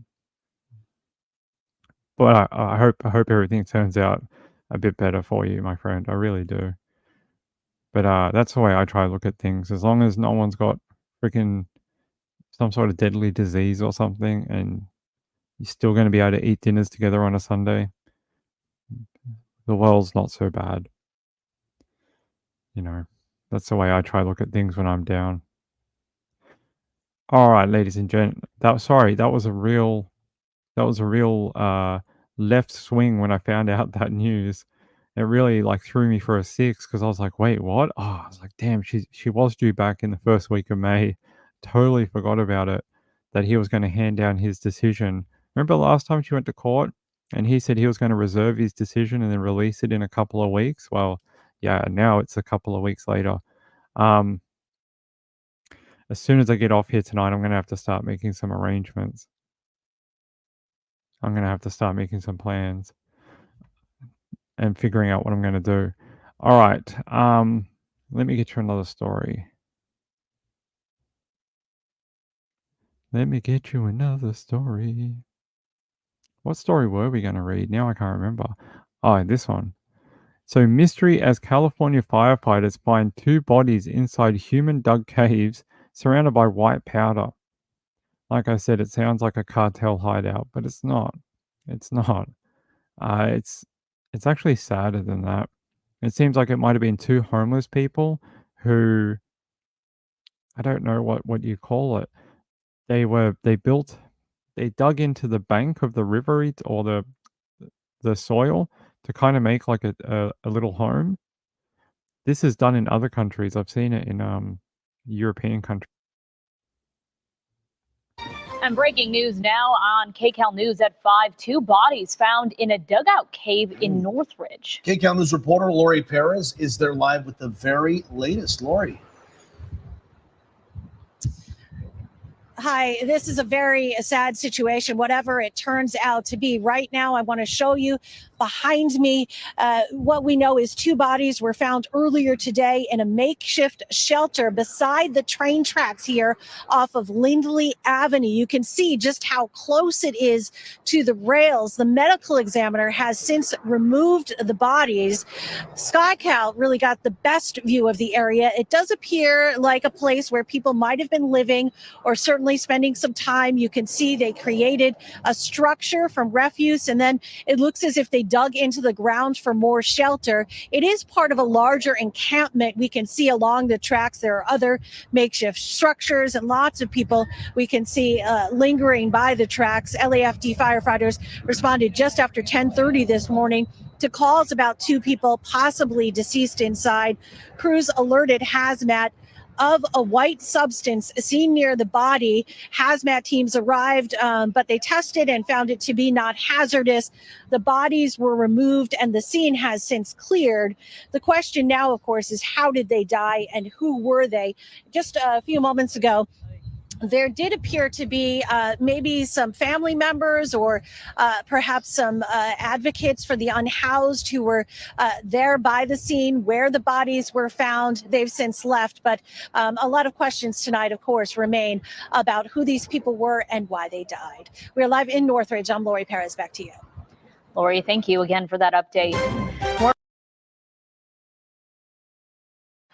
[SPEAKER 1] But I hope everything turns out a bit better for you, my friend. I really do. But that's the way I try to look at things. As long as no one's got freaking some sort of deadly disease or something, and you're still going to be able to eat dinners together on a Sunday, the world's not so bad. You know, that's the way I try to look at things when I'm down. All right, ladies and gentlemen. That was a real left swing when I found out that news. It really like threw me for a six because I was like, wait, what? Oh, I was like, damn, she was due back in the first week of May. Totally forgot about it. That he was going to hand down his decision. Remember last time she went to court and he said he was going to reserve his decision and then release it in a couple of weeks? Well, yeah, now it's a couple of weeks later. Um, as soon as I get off here tonight, I'm going to have to start making some arrangements. I'm going to have to start making some plans and figuring out what I'm going to do. All right. Let me get you another story. Let me get you another story. What story were we going to read? Now I can't remember. Oh, this one. So, mystery as California firefighters find 2 bodies inside human dug caves surrounded by white powder. Like I said, it sounds like a cartel hideout, but it's not. It's not. Uh, it's it's actually sadder than that. It seems like it might have been 2 homeless people who I don't know what you call it. They dug into the bank of the river or the soil to kind of make like a little home. This is done in other countries. I've seen it in European countries.
[SPEAKER 8] And breaking news now on KCAL News at 5. 2 bodies found in a dugout cave in Northridge.
[SPEAKER 9] KCAL News reporter Eleia Torres is there live with the very latest. Lori.
[SPEAKER 10] Hi, this is a very sad situation, whatever it turns out to be. Right now, I want to show you behind me what we know is 2 bodies were found earlier today in a makeshift shelter beside the train tracks here off of Lindley Avenue. You can see just how close it is to the rails. The medical examiner has since removed the bodies. SkyCal really got the best view of the area. It does appear like a place where people might have been living or certainly spending some time. You can see they created a structure from refuse, and then it looks as if they dug into the ground for more shelter. It is part of a larger encampment. We can see along the tracks there are other makeshift structures and lots of people we can see lingering by the tracks. LAFD firefighters responded just after 10:30 this morning to calls about 2 people possibly deceased inside. Crews alerted hazmat of a white substance seen near the body. Hazmat teams arrived, but they tested and found it to be not hazardous. The bodies were removed and the scene has since cleared. The question now, of course, is how did they die and who were they? Just a few moments ago, there did appear to be maybe some family members or perhaps some advocates for the unhoused who were there by the scene where the bodies were found. They've since left, but a lot of questions tonight, of course, remain about who these people were and why they died. We're live in Northridge. I'm Lori Perez. Back to you.
[SPEAKER 8] Lori, thank you again for that update.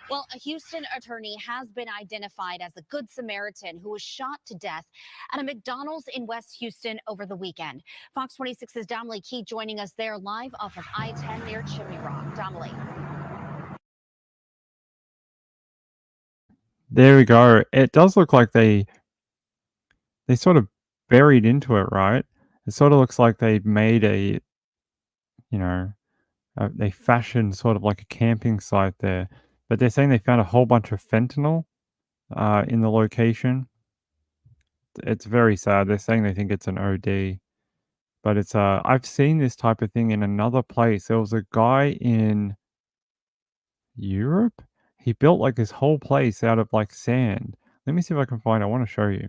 [SPEAKER 11] Well, a Houston attorney has been identified as the Good Samaritan who was shot to death at a McDonald's in West Houston over the weekend. Fox 26's Domly Key joining us there live off of I-10 near Chimney Rock. Domly.
[SPEAKER 1] There we go. It does look like they sort of buried into it, right? It sort of looks like they made a, they fashioned sort of like a camping site there. But they're saying they found a whole bunch of fentanyl in the location. It's very sad. They're saying they think it's an OD. But it's I've seen this type of thing in another place. There was a guy in Europe. He built like this whole place out of like sand. Let me see if I can find it. I want to show you.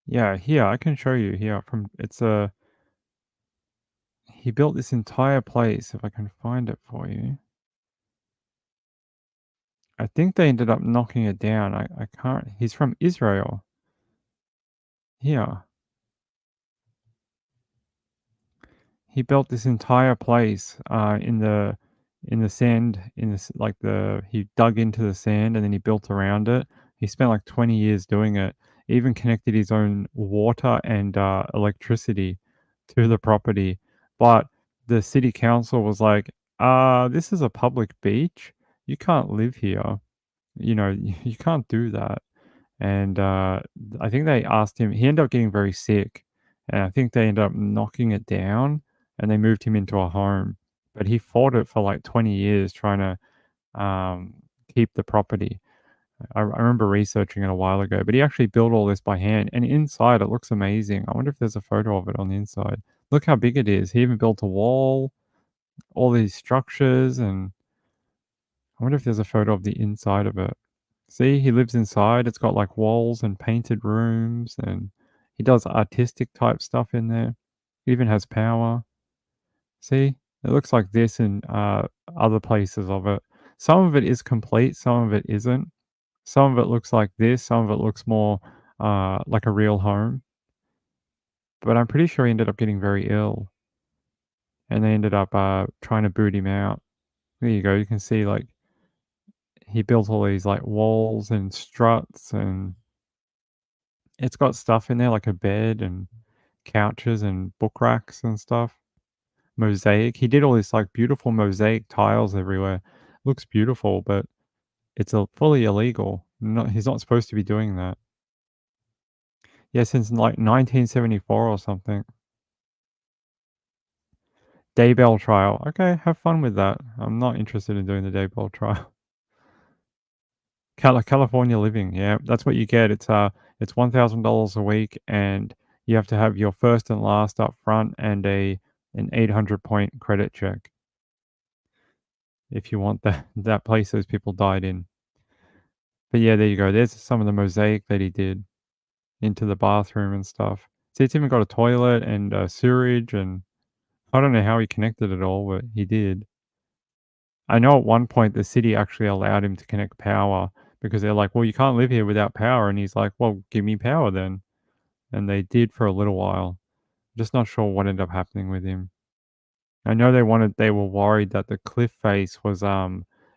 [SPEAKER 1] Yeah, here I can show you here from he built this entire place, if I can find it for you. I think they ended up knocking it down. I can't. He's from Israel. Here. He built this entire place in the sand, he dug into the sand and then he built around it. He spent like 20 years doing it. He even connected his own water and electricity to the property. But the city council was like, this is a public beach. You can't live here. You can't do that. And I think they asked him, he ended up getting very sick. And I think they ended up knocking it down and they moved him into a home. But he fought it for like 20 years trying to keep the property. I remember researching it a while ago, but he actually built all this by hand. And inside, it looks amazing. I wonder if there's a photo of it on the inside. Look how big it is. He even built a wall, all these structures, and I wonder if there's a photo of the inside of it. See, he lives inside. It's got like walls and painted rooms, and he does artistic type stuff in there. He even has power. See, it looks like this in other places of it. Some of it is complete, some of it isn't. Some of it looks like this, some of it looks more like a real home. But I'm pretty sure he ended up getting very ill. And they ended up trying to boot him out. There you go. You can see like he built all these like walls and struts, and it's got stuff in there like a bed and couches and book racks and stuff. Mosaic. He did all this like beautiful mosaic tiles everywhere. Looks beautiful, but it's fully illegal. He's not supposed to be doing that. Yeah, since like 1974 or something. Daybell trial. Okay, have fun with that. I'm not interested in doing the Daybell trial. California living, yeah, that's what you get. It's $1,000 a week, and you have to have your first and last up front and an 800-point credit check if you want that place those people died in. But yeah, there you go. There's some of the mosaic that he did into the bathroom and stuff. See, it's even got a toilet and sewerage, and I don't know how he connected it all, but he did. I know at one point the city actually allowed him to connect power because they're like, "Well, you can't live here without power." And he's like, "Well, give me power then." And they did for a little while. Just not sure what ended up happening with him. I know they were worried that the cliff face was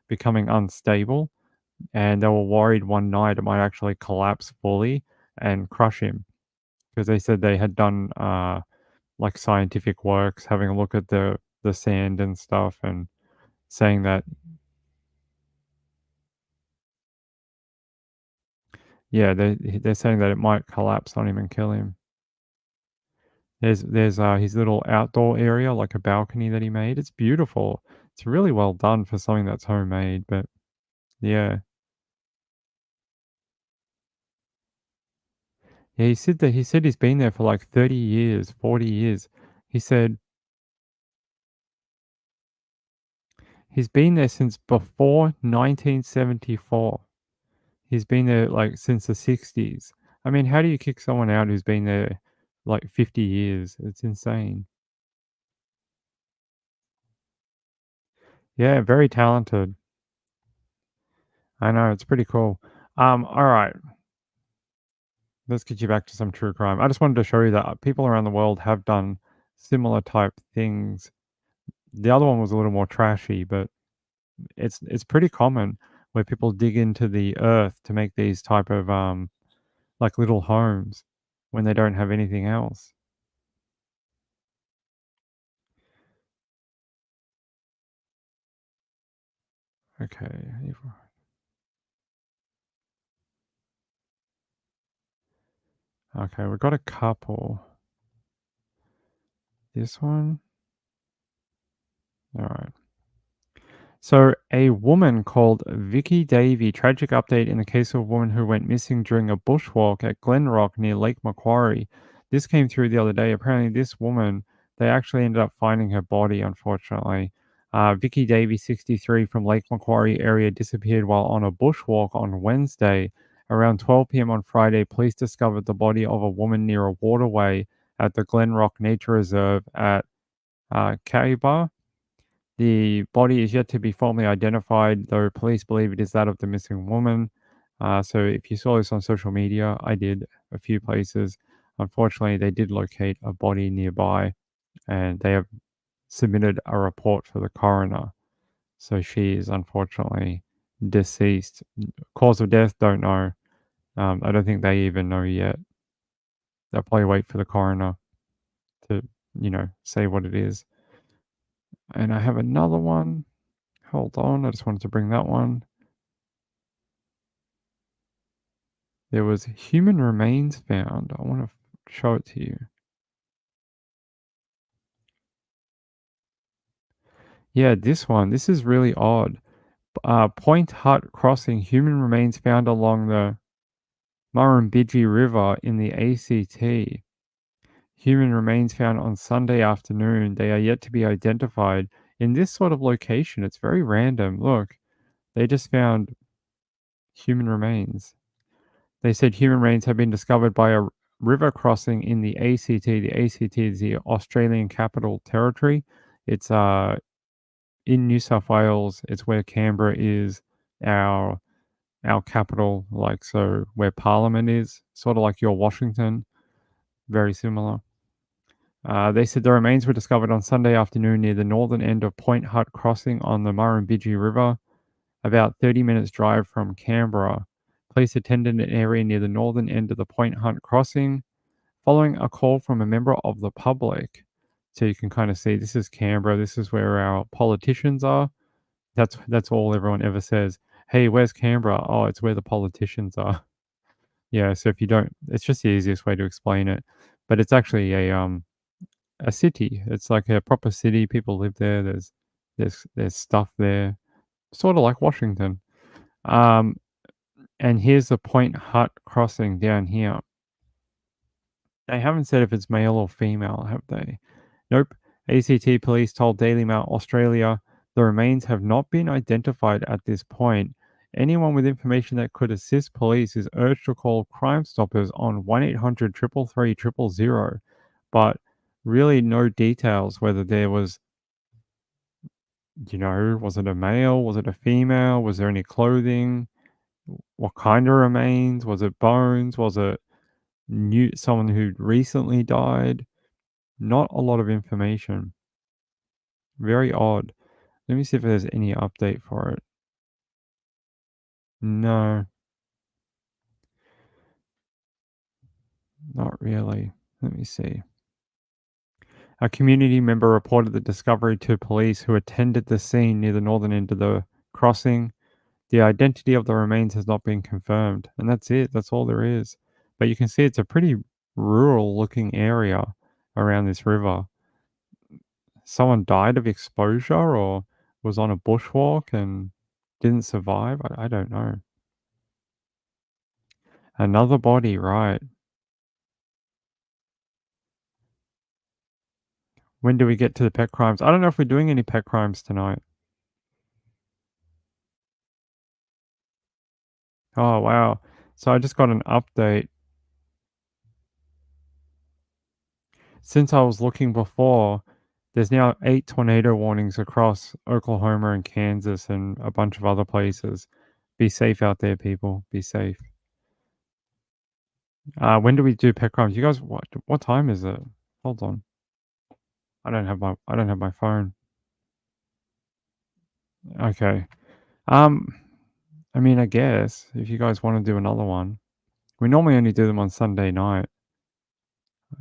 [SPEAKER 1] becoming unstable, and they were worried one night it might actually collapse fully and crush him, because they said they had done like scientific works, having a look at the sand and stuff, and saying that, yeah, they're saying that it might collapse on him and kill him. There's his little outdoor area, like a balcony that he made. It's beautiful. It's really well done for something that's homemade, but yeah. Yeah, he said he's been there for like 30 years, 40 years. He said he's been there since before 1974. He's been there like since the 60s. I mean, how do you kick someone out who's been there like 50 years? It's insane. Yeah, very talented. I know, it's pretty cool. All right. Let's get you back to some true crime. I just wanted to show you that people around the world have done similar type things. The other one was a little more trashy, but it's pretty common where people dig into the earth to make these type of like little homes when they don't have anything else. Okay. Okay, we've got a couple. This one. All right. So, a woman called Vicky Davey, tragic update in the case of a woman who went missing during a bushwalk at Glenrock near Lake Macquarie. This came through the other day. Apparently, this woman, they actually ended up finding her body, unfortunately. Vicky Davey, 63, from Lake Macquarie area, disappeared while on a bushwalk on Wednesday. Around 12 p.m. on Friday, police discovered the body of a woman near a waterway at the Glenrock Nature Reserve at Kaiba. The body is yet to be formally identified, though police believe it is that of the missing woman. So if you saw this on social media, I did a few places. Unfortunately, they did locate a body nearby, and they have submitted a report for the coroner. So she is unfortunately deceased. Cause of death, don't know. I don't think they even know yet. They'll probably wait for the coroner to, say what it is. And I have another one. Hold on, I just wanted to bring that one. There was human remains found. I want to show it to you. Yeah, this one. This is really odd. Point Hut Crossing, human remains found along the Murrumbidgee River in the ACT. Human remains found on Sunday afternoon. They are yet to be identified. In this sort of location, it's very random. Look, they just found human remains. They said human remains have been discovered by a river crossing in the ACT. The ACT is the Australian Capital Territory. It's in New South Wales. It's where Canberra is, our capital, like, so where Parliament is, sort of like your Washington, very similar. They said the remains were discovered on Sunday afternoon near the northern end of Point Hut Crossing on the Murrumbidgee River, about 30 minutes drive from Canberra. Police attended an area near the northern end of the Point Hunt crossing following a call from a member of the public. So you can kind of see this is Canberra. This is where our politicians are. That's all everyone ever says. Hey, where's Canberra? Oh, it's where the politicians are. Yeah, so if you don't, it's just the easiest way to explain it. But it's actually a city. It's like a proper city. People live there. There's stuff there. Sort of like Washington. And here's the Point Hut crossing down here. They haven't said if it's male or female, have they? Nope. ACT police told Daily Mail Australia the remains have not been identified at this point. Anyone with information that could assist police is urged to call Crime Stoppers on 1-800 333 000. But really no details whether there was, was it a male? Was it a female? Was there any clothing? What kind of remains? Was it bones? Was it someone who recently died? Not a lot of information. Very odd. Let me see if there's any update for it. No. Not really. Let me see. A community member reported the discovery to police who attended the scene near the northern end of the crossing. The identity of the remains has not been confirmed. And that's it. That's all there is. But you can see it's a pretty rural looking area around this river. Someone died of exposure or was on a bushwalk and didn't survive. I don't know. Another body, right. When do we get to the pet crimes? I don't know if we're doing any pet crimes tonight. Oh, wow. So I just got an update. Since I was looking before, there's now 8 tornado warnings across Oklahoma and Kansas and a bunch of other places. Be safe out there, people. Be safe. When do we do pet crimes? You guys, what time is it? Hold on. I don't have my phone. Okay. I mean, I guess if you guys want to do another one, we normally only do them on Sunday night.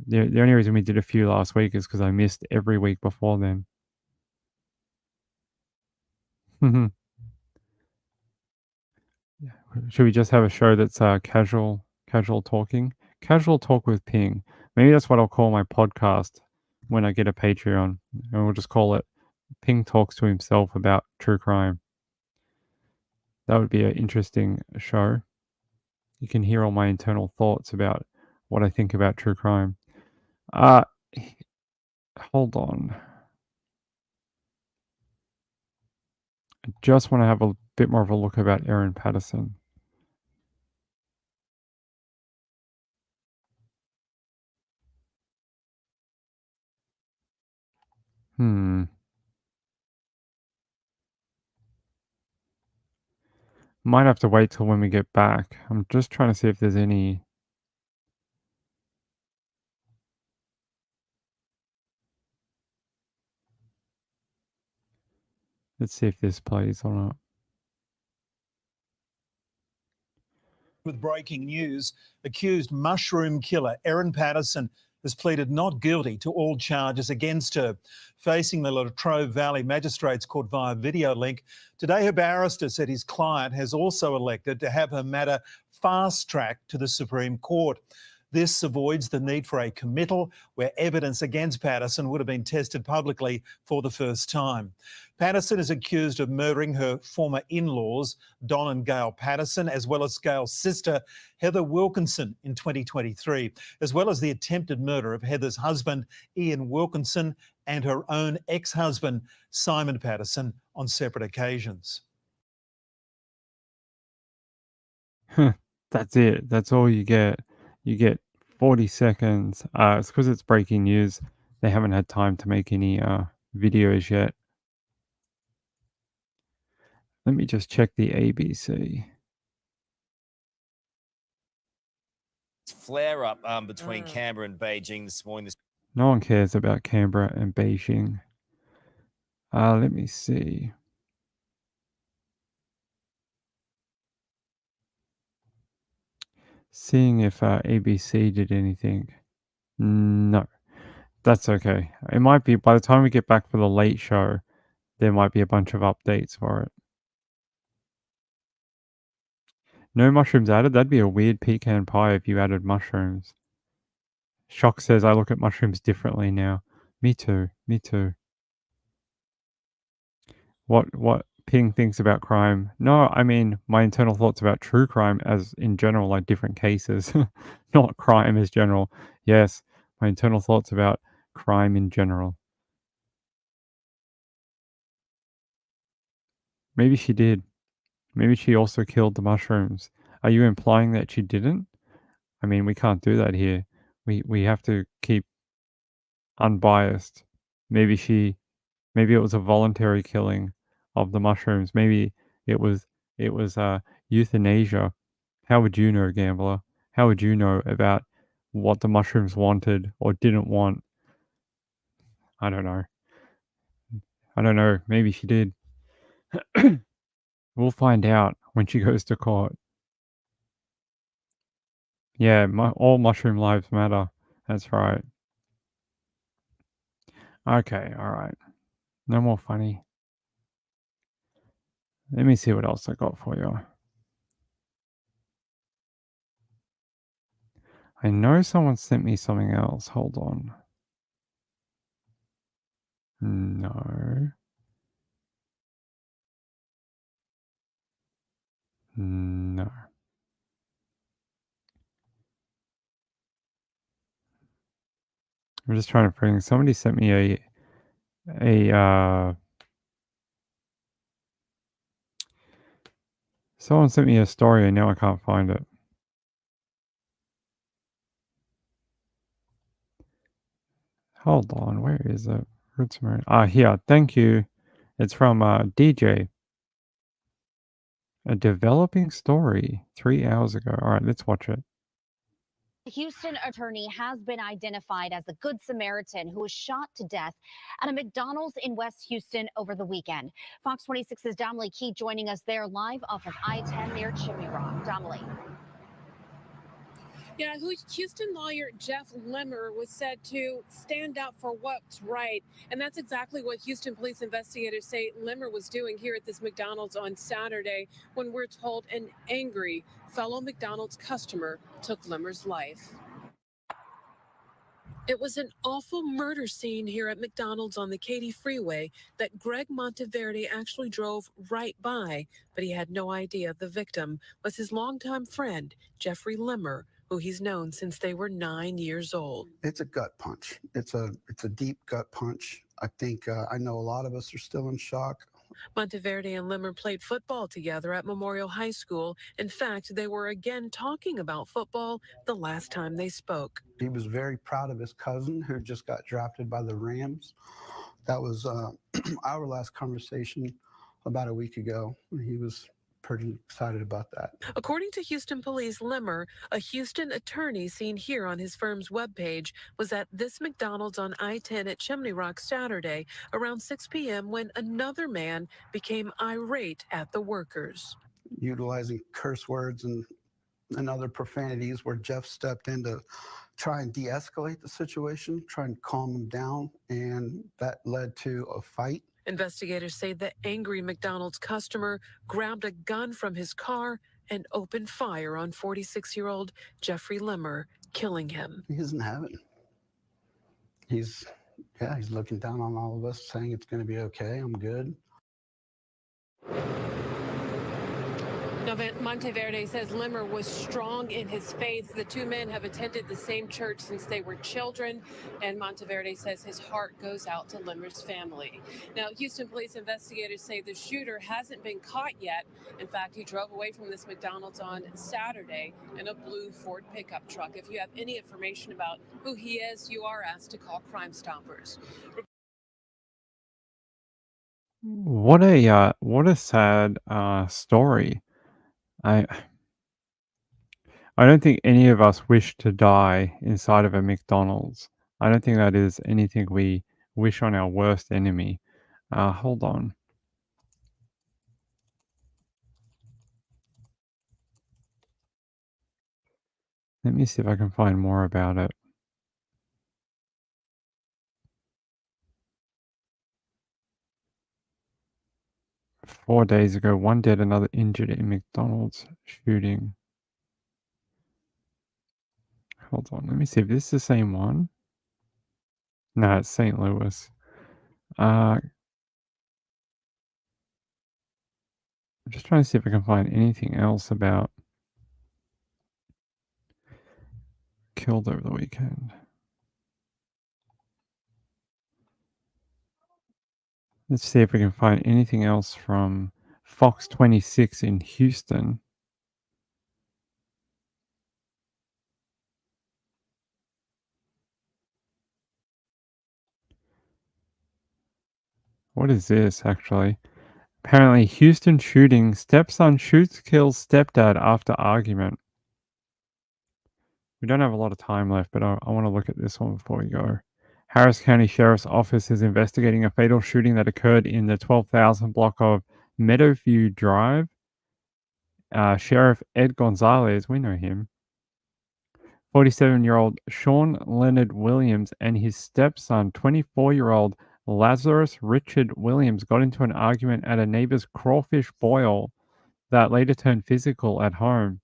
[SPEAKER 1] The only reason we did a few last week is because I missed every week before then. Should we just have a show that's casual talking? Casual talk with Ping. Maybe that's what I'll call my podcast when I get a Patreon. And we'll just call it Ping Talks to Himself about true crime. That would be an interesting show. You can hear all my internal thoughts about what I think about true crime. Hold on. I just want to have a bit more of a look about Erin Patterson. Might have to wait till when we get back. I'm just trying to see if there's any. Let's see if this plays or not.
[SPEAKER 12] With breaking news, accused mushroom killer Erin Patterson has pleaded not guilty to all charges against her. Facing the Latrobe Valley Magistrates Court via video link, today her barrister said his client has also elected to have her matter fast-tracked to the Supreme Court. This avoids the need for a committal where evidence against Patterson would have been tested publicly for the first time. Patterson is accused of murdering her former in-laws, Don and Gail Patterson, as well as Gail's sister, Heather Wilkinson, in 2023, as well as the attempted murder of Heather's husband, Ian Wilkinson, and her own ex-husband, Simon Patterson, on separate occasions.
[SPEAKER 1] That's it. That's all you get. You get 40 seconds. It's because it's breaking news. They haven't had time to make any videos yet. Let me just check the ABC.
[SPEAKER 13] Flare up between Canberra and Beijing this morning.
[SPEAKER 1] No one cares about Canberra and Beijing. Let me see. Seeing if ABC did anything. No, that's okay. It might be by the time we get back for the late show, there might be a bunch of updates for it. No mushrooms added? That'd be a weird pecan pie if you added mushrooms. Shock says I look at mushrooms differently now. Me too. Me too. What Ping thinks about crime. No, I mean my internal thoughts about true crime as in general, like different cases, not crime as general. Yes, my internal thoughts about crime in general. Maybe she did. Maybe she also killed the mushrooms. Are you implying that she didn't? I mean, we can't do that here. We have to keep unbiased. Maybe it was a voluntary killing of the mushrooms. Maybe it was euthanasia. How would you know, gambler? How would you know about what the mushrooms wanted or didn't want? I don't know. I don't know. Maybe she did. We'll find out when she goes to court. Yeah, all mushroom lives matter. That's right. Okay, all right. No more funny. Let me see what else I got for you. I know someone sent me something else. Hold on. No. No. I'm just trying to bring. Somebody sent me someone sent me a story and now I can't find it. Hold on, where is it? Roots Marine. Here. Thank you. It's from DJ. A developing story 3 hours ago. All right, let's watch it.
[SPEAKER 11] A Houston attorney has been identified as the Good Samaritan who was shot to death at a McDonald's in West Houston over the weekend. Fox 26's Domly Key joining us there live off of I-10 near Chimney Rock. Domly.
[SPEAKER 14] Yeah, Houston lawyer Jeff Limmer was said to stand up for what's right. And that's exactly what Houston police investigators say Limmer was doing here at this McDonald's on Saturday when we're told an angry fellow McDonald's customer took Limmer's life. It was an awful murder scene here at McDonald's on the Katy Freeway that Greg Monteverde actually drove right by, but he had no idea the victim was his longtime friend, Jeffrey Limmer, who he's known since they were 9 years old.
[SPEAKER 15] It's a gut punch. It's a deep gut punch. I think I know a lot of us are still in shock.
[SPEAKER 14] Monteverde and Limmer played football together at Memorial High School. In fact, they were again talking about football the last time they spoke.
[SPEAKER 15] He was very proud of his cousin who just got drafted by the Rams. That was our last conversation about a week ago. He was pretty excited about that.
[SPEAKER 14] According to Houston police, Limmer, a Houston attorney seen here on his firm's webpage, was at this McDonald's on I-10 at Chimney Rock Saturday around 6 p.m. when another man became irate at the workers.
[SPEAKER 15] Utilizing curse words and other profanities where Jeff stepped in to try and de-escalate the situation, try and calm him down, and that led to a fight.
[SPEAKER 14] Investigators say the angry McDonald's customer grabbed a gun from his car and opened fire on 46-year-old Jeffrey Limmer, killing him.
[SPEAKER 15] He isn't having it. He's looking down on all of us, saying it's going to be okay, I'm good.
[SPEAKER 14] Now, Monteverde says Limmer was strong in his faith. The two men have attended the same church since they were children, and Monteverde says his heart goes out to Limmer's family. Now, Houston police investigators say the shooter hasn't been caught yet. In fact, he drove away from this McDonald's on Saturday in a blue Ford pickup truck. If you have any information about who he is, you are asked to call Crime Stoppers.
[SPEAKER 1] What a sad story. I don't think any of us wish to die inside of a McDonald's. I don't think that is anything we wish on our worst enemy. Hold on. Let me see if I can find more about it. Four days ago, one dead, another injured in McDonald's shooting. Hold on, let me see if this is the same one. No, it's St. Louis. I'm just trying to see if I can find anything else about killed over the weekend. Let's see if we can find anything else from Fox 26 in Houston. What is this, actually? Apparently, Houston shooting. Stepson shoots, kills stepdad after argument. We don't have a lot of time left, but I want to look at this one before we go. Harris County Sheriff's Office is investigating a fatal shooting that occurred in the 12,000 block of Meadowview Drive. Sheriff Ed Gonzalez, we know him, 47-year-old Sean Leonard Williams, and his stepson, 24-year-old Lazarus Richard Williams, got into an argument at a neighbor's crawfish boil that later turned physical at home.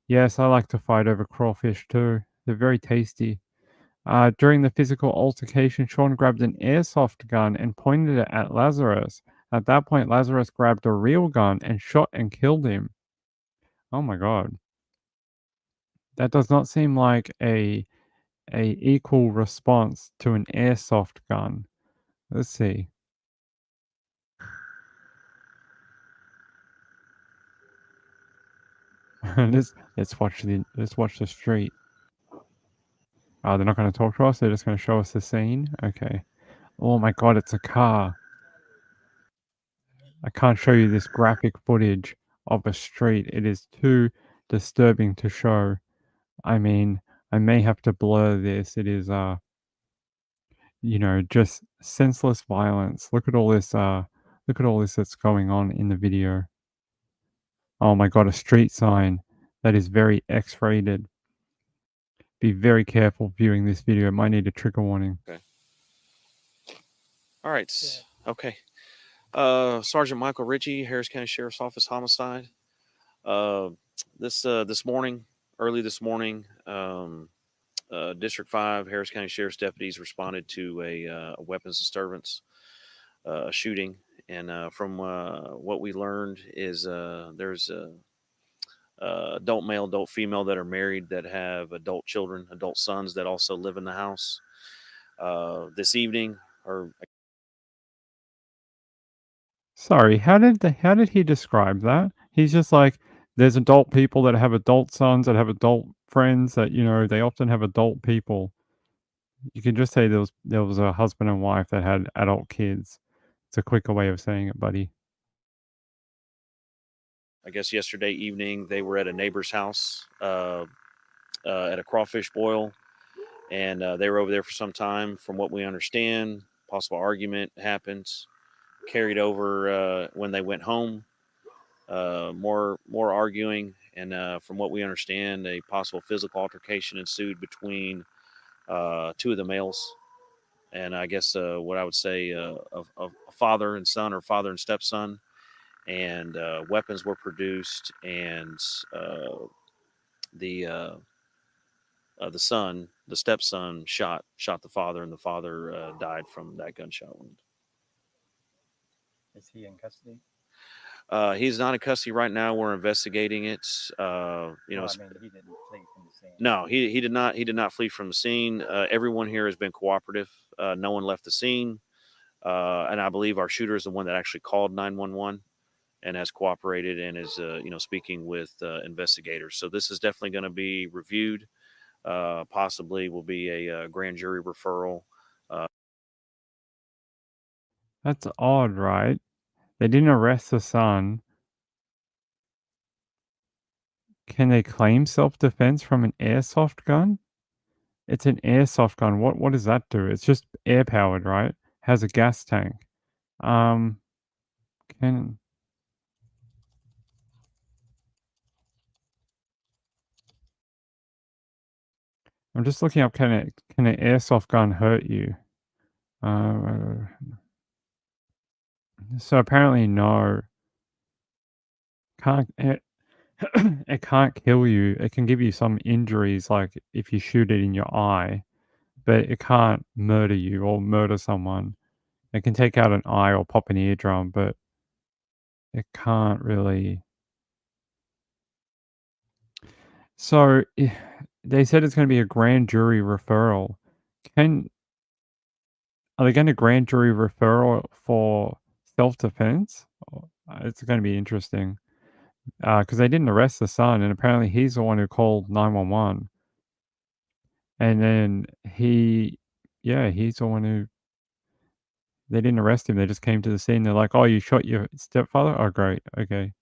[SPEAKER 1] Yes, I like to fight over crawfish too. They're very tasty. During the physical altercation, Sean grabbed an airsoft gun and pointed it at Lazarus. At that point, Lazarus grabbed a real gun and shot and killed him. Oh my god. That does not seem like a equal response to an airsoft gun. Let's see. let's watch the street. Oh, they're not going to talk to us. They're just going to show us the scene. Okay. Oh my god, it's a car. I can't show you this graphic footage of a street. It is too disturbing to show. I mean, I may have to blur this. It is just senseless violence. Look at all this that's going on in the video. Oh my god, a street sign that is very X-rated. Be very careful viewing this video. It might need a trigger warning.
[SPEAKER 16] Okay. All right. Okay. Sergeant Michael Ritchie, Harris County Sheriff's Office homicide. This morning, early this morning, District 5 Harris County Sheriff's deputies responded to a weapons disturbance, shooting, and from what we learned is there's adult male, adult female that are married that have adult children, adult sons that also live in the house. This evening, or
[SPEAKER 1] Sorry, how did he describe that? He's just like, there's adult people that have adult sons that have adult friends that, they often have adult people. You can just say there was a husband and wife that had adult kids. It's a quicker way of saying it, buddy.
[SPEAKER 16] I guess yesterday evening they were at a neighbor's house at a crawfish boil, and they were over there for some time. From what we understand, possible argument happens, carried over when they went home. More arguing, and from what we understand, a possible physical altercation ensued between two of the males, and I guess what I would say a father and son, or father and stepson, and weapons were produced, and the stepson shot the father, and the father died from that gunshot wound.
[SPEAKER 17] Is he in custody?
[SPEAKER 16] He's not in custody right now. We're investigating it.
[SPEAKER 17] I mean, he didn't flee from the scene.
[SPEAKER 16] No, he did not. He did not flee from the scene. Everyone here has been cooperative. No one left the scene, and I believe our shooter is the one that actually called 911 and has cooperated and is speaking with investigators. So this is definitely going to be reviewed. Possibly will be a grand jury referral.
[SPEAKER 1] That's odd, right? They didn't arrest the son. Can they claim self-defense from an airsoft gun? It's an airsoft gun. What does that do? It's just air-powered, right? Has a gas tank. I'm just looking up, can an airsoft gun hurt you? So apparently no. It can't kill you. It can give you some injuries, like if you shoot it in your eye, but it can't murder you or murder someone. It can take out an eye or pop an eardrum, but it can't really. So they said it's going to be a grand jury referral. Are they going to grand jury referral for self-defense? It's going to be interesting because they didn't arrest the son, and apparently he's the one who called 911. And then he's the one who. They didn't arrest him. They just came to the scene. They're like, "Oh, you shot your stepfather? Oh, great. Okay."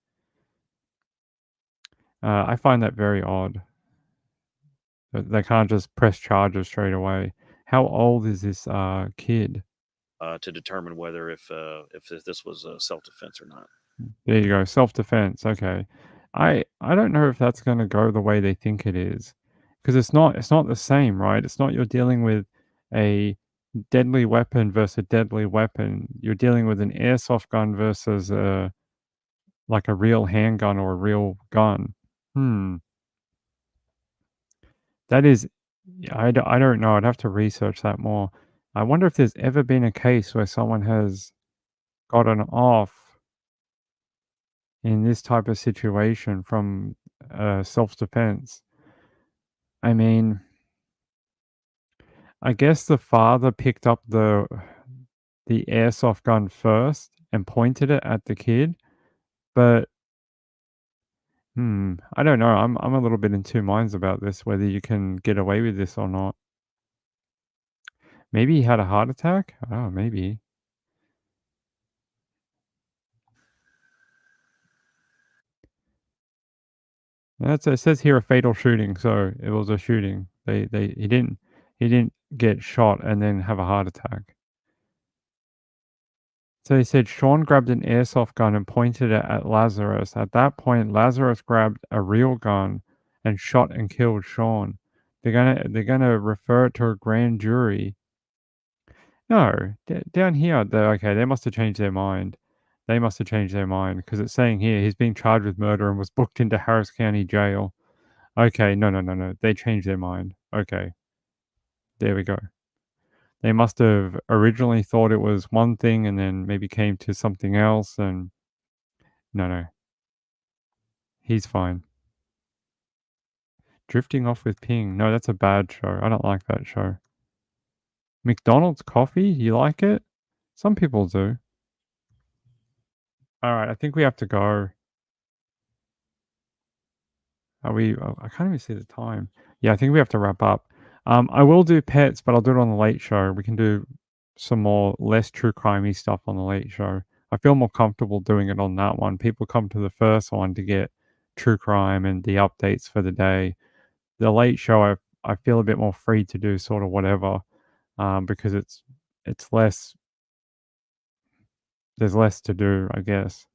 [SPEAKER 1] I find that very odd. They can't just press charges straight away. How old is this kid?
[SPEAKER 16] To determine whether if this was self-defense or not.
[SPEAKER 1] There you go, self-defense. Okay, I don't know if that's going to go the way they think it is, because it's not the same, right? It's not you're dealing with a deadly weapon versus a deadly weapon. You're dealing with an airsoft gun versus like a real handgun or a real gun. That is, I don't know. I'd have to research that more. I wonder if there's ever been a case where someone has gotten off in this type of situation from self-defense. I mean, I guess the father picked up the airsoft gun first and pointed it at the kid, but I don't know. I'm a little bit in two minds about this, whether you can get away with this or not. Maybe he had a heart attack? Oh, maybe. It says here a fatal shooting, so it was a shooting. He didn't get shot and then have a heart attack. So he said Sean grabbed an airsoft gun and pointed it at Lazarus. At that point, Lazarus grabbed a real gun and shot and killed Sean. They're gonna refer it to a grand jury. No, down here, they must have changed their mind. They must have changed their mind because it's saying here he's being charged with murder and was booked into Harris County Jail. Okay, no. They changed their mind. Okay. There we go. They must have originally thought it was one thing and then maybe came to something else and no. He's fine. Drifting Off with Ping. No, that's a bad show. I don't like that show. McDonald's coffee? You like it? Some people do. Alright, I think we have to go. I can't even see the time. Yeah, I think we have to wrap up. I will do pets, but I'll do it on the late show. We can do some more less true crimey stuff on the late show. I feel more comfortable doing it on that one. People come to the first one to get true crime and the updates for the day. The late show, I feel a bit more free to do sort of whatever, because it's less. There's less to do, I guess.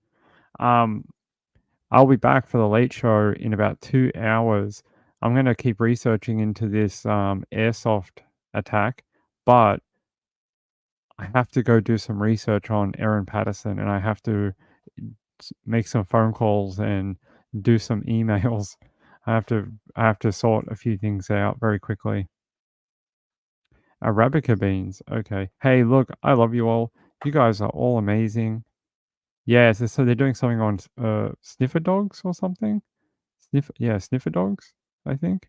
[SPEAKER 1] I'll be back for the late show in about 2 hours. I'm going to keep researching into this airsoft attack, but I have to go do some research on Erin Patterson, and I have to make some phone calls and do some emails. I have to sort a few things out very quickly. Arabica beans. Okay. Hey, look, I love you all. You guys are all amazing. Yeah, so they're doing something on sniffer dogs or something. Sniffer dogs, I think.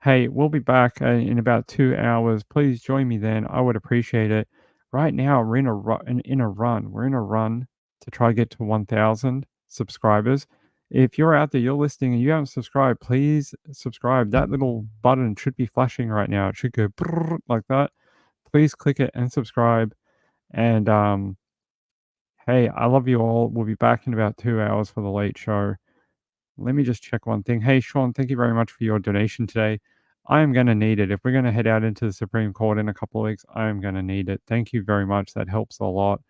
[SPEAKER 1] Hey, we'll be back in about 2 hours. Please join me then. I would appreciate it. Right now, we're in a run. We're in a run to try to get to 1,000 subscribers. If you're out there, you're listening, and you haven't subscribed, please subscribe. That little button should be flashing right now. It should go like that. Please click it and subscribe. And hey, I love you all. We'll be back in about 2 hours for the late show. Let me just check one thing. Hey, Sean, thank you very much for your donation today. I am going to need it. If we're going to head out into the Supreme Court in a couple of weeks, I am going to need it. Thank you very much. That helps a lot.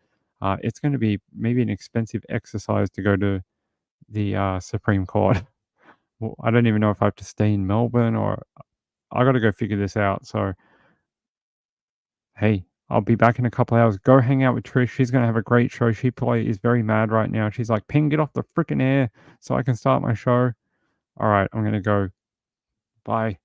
[SPEAKER 1] It's going to be maybe an expensive exercise to go to the Supreme Court. Well, I don't even know if I have to stay in Melbourne or I got to go figure this out. So, hey, I'll be back in a couple of hours. Go hang out with Trish. She's going to have a great show. She probably is very mad right now. She's like, Ping, get off the freaking air so I can start my show. All right, I'm going to go. Bye.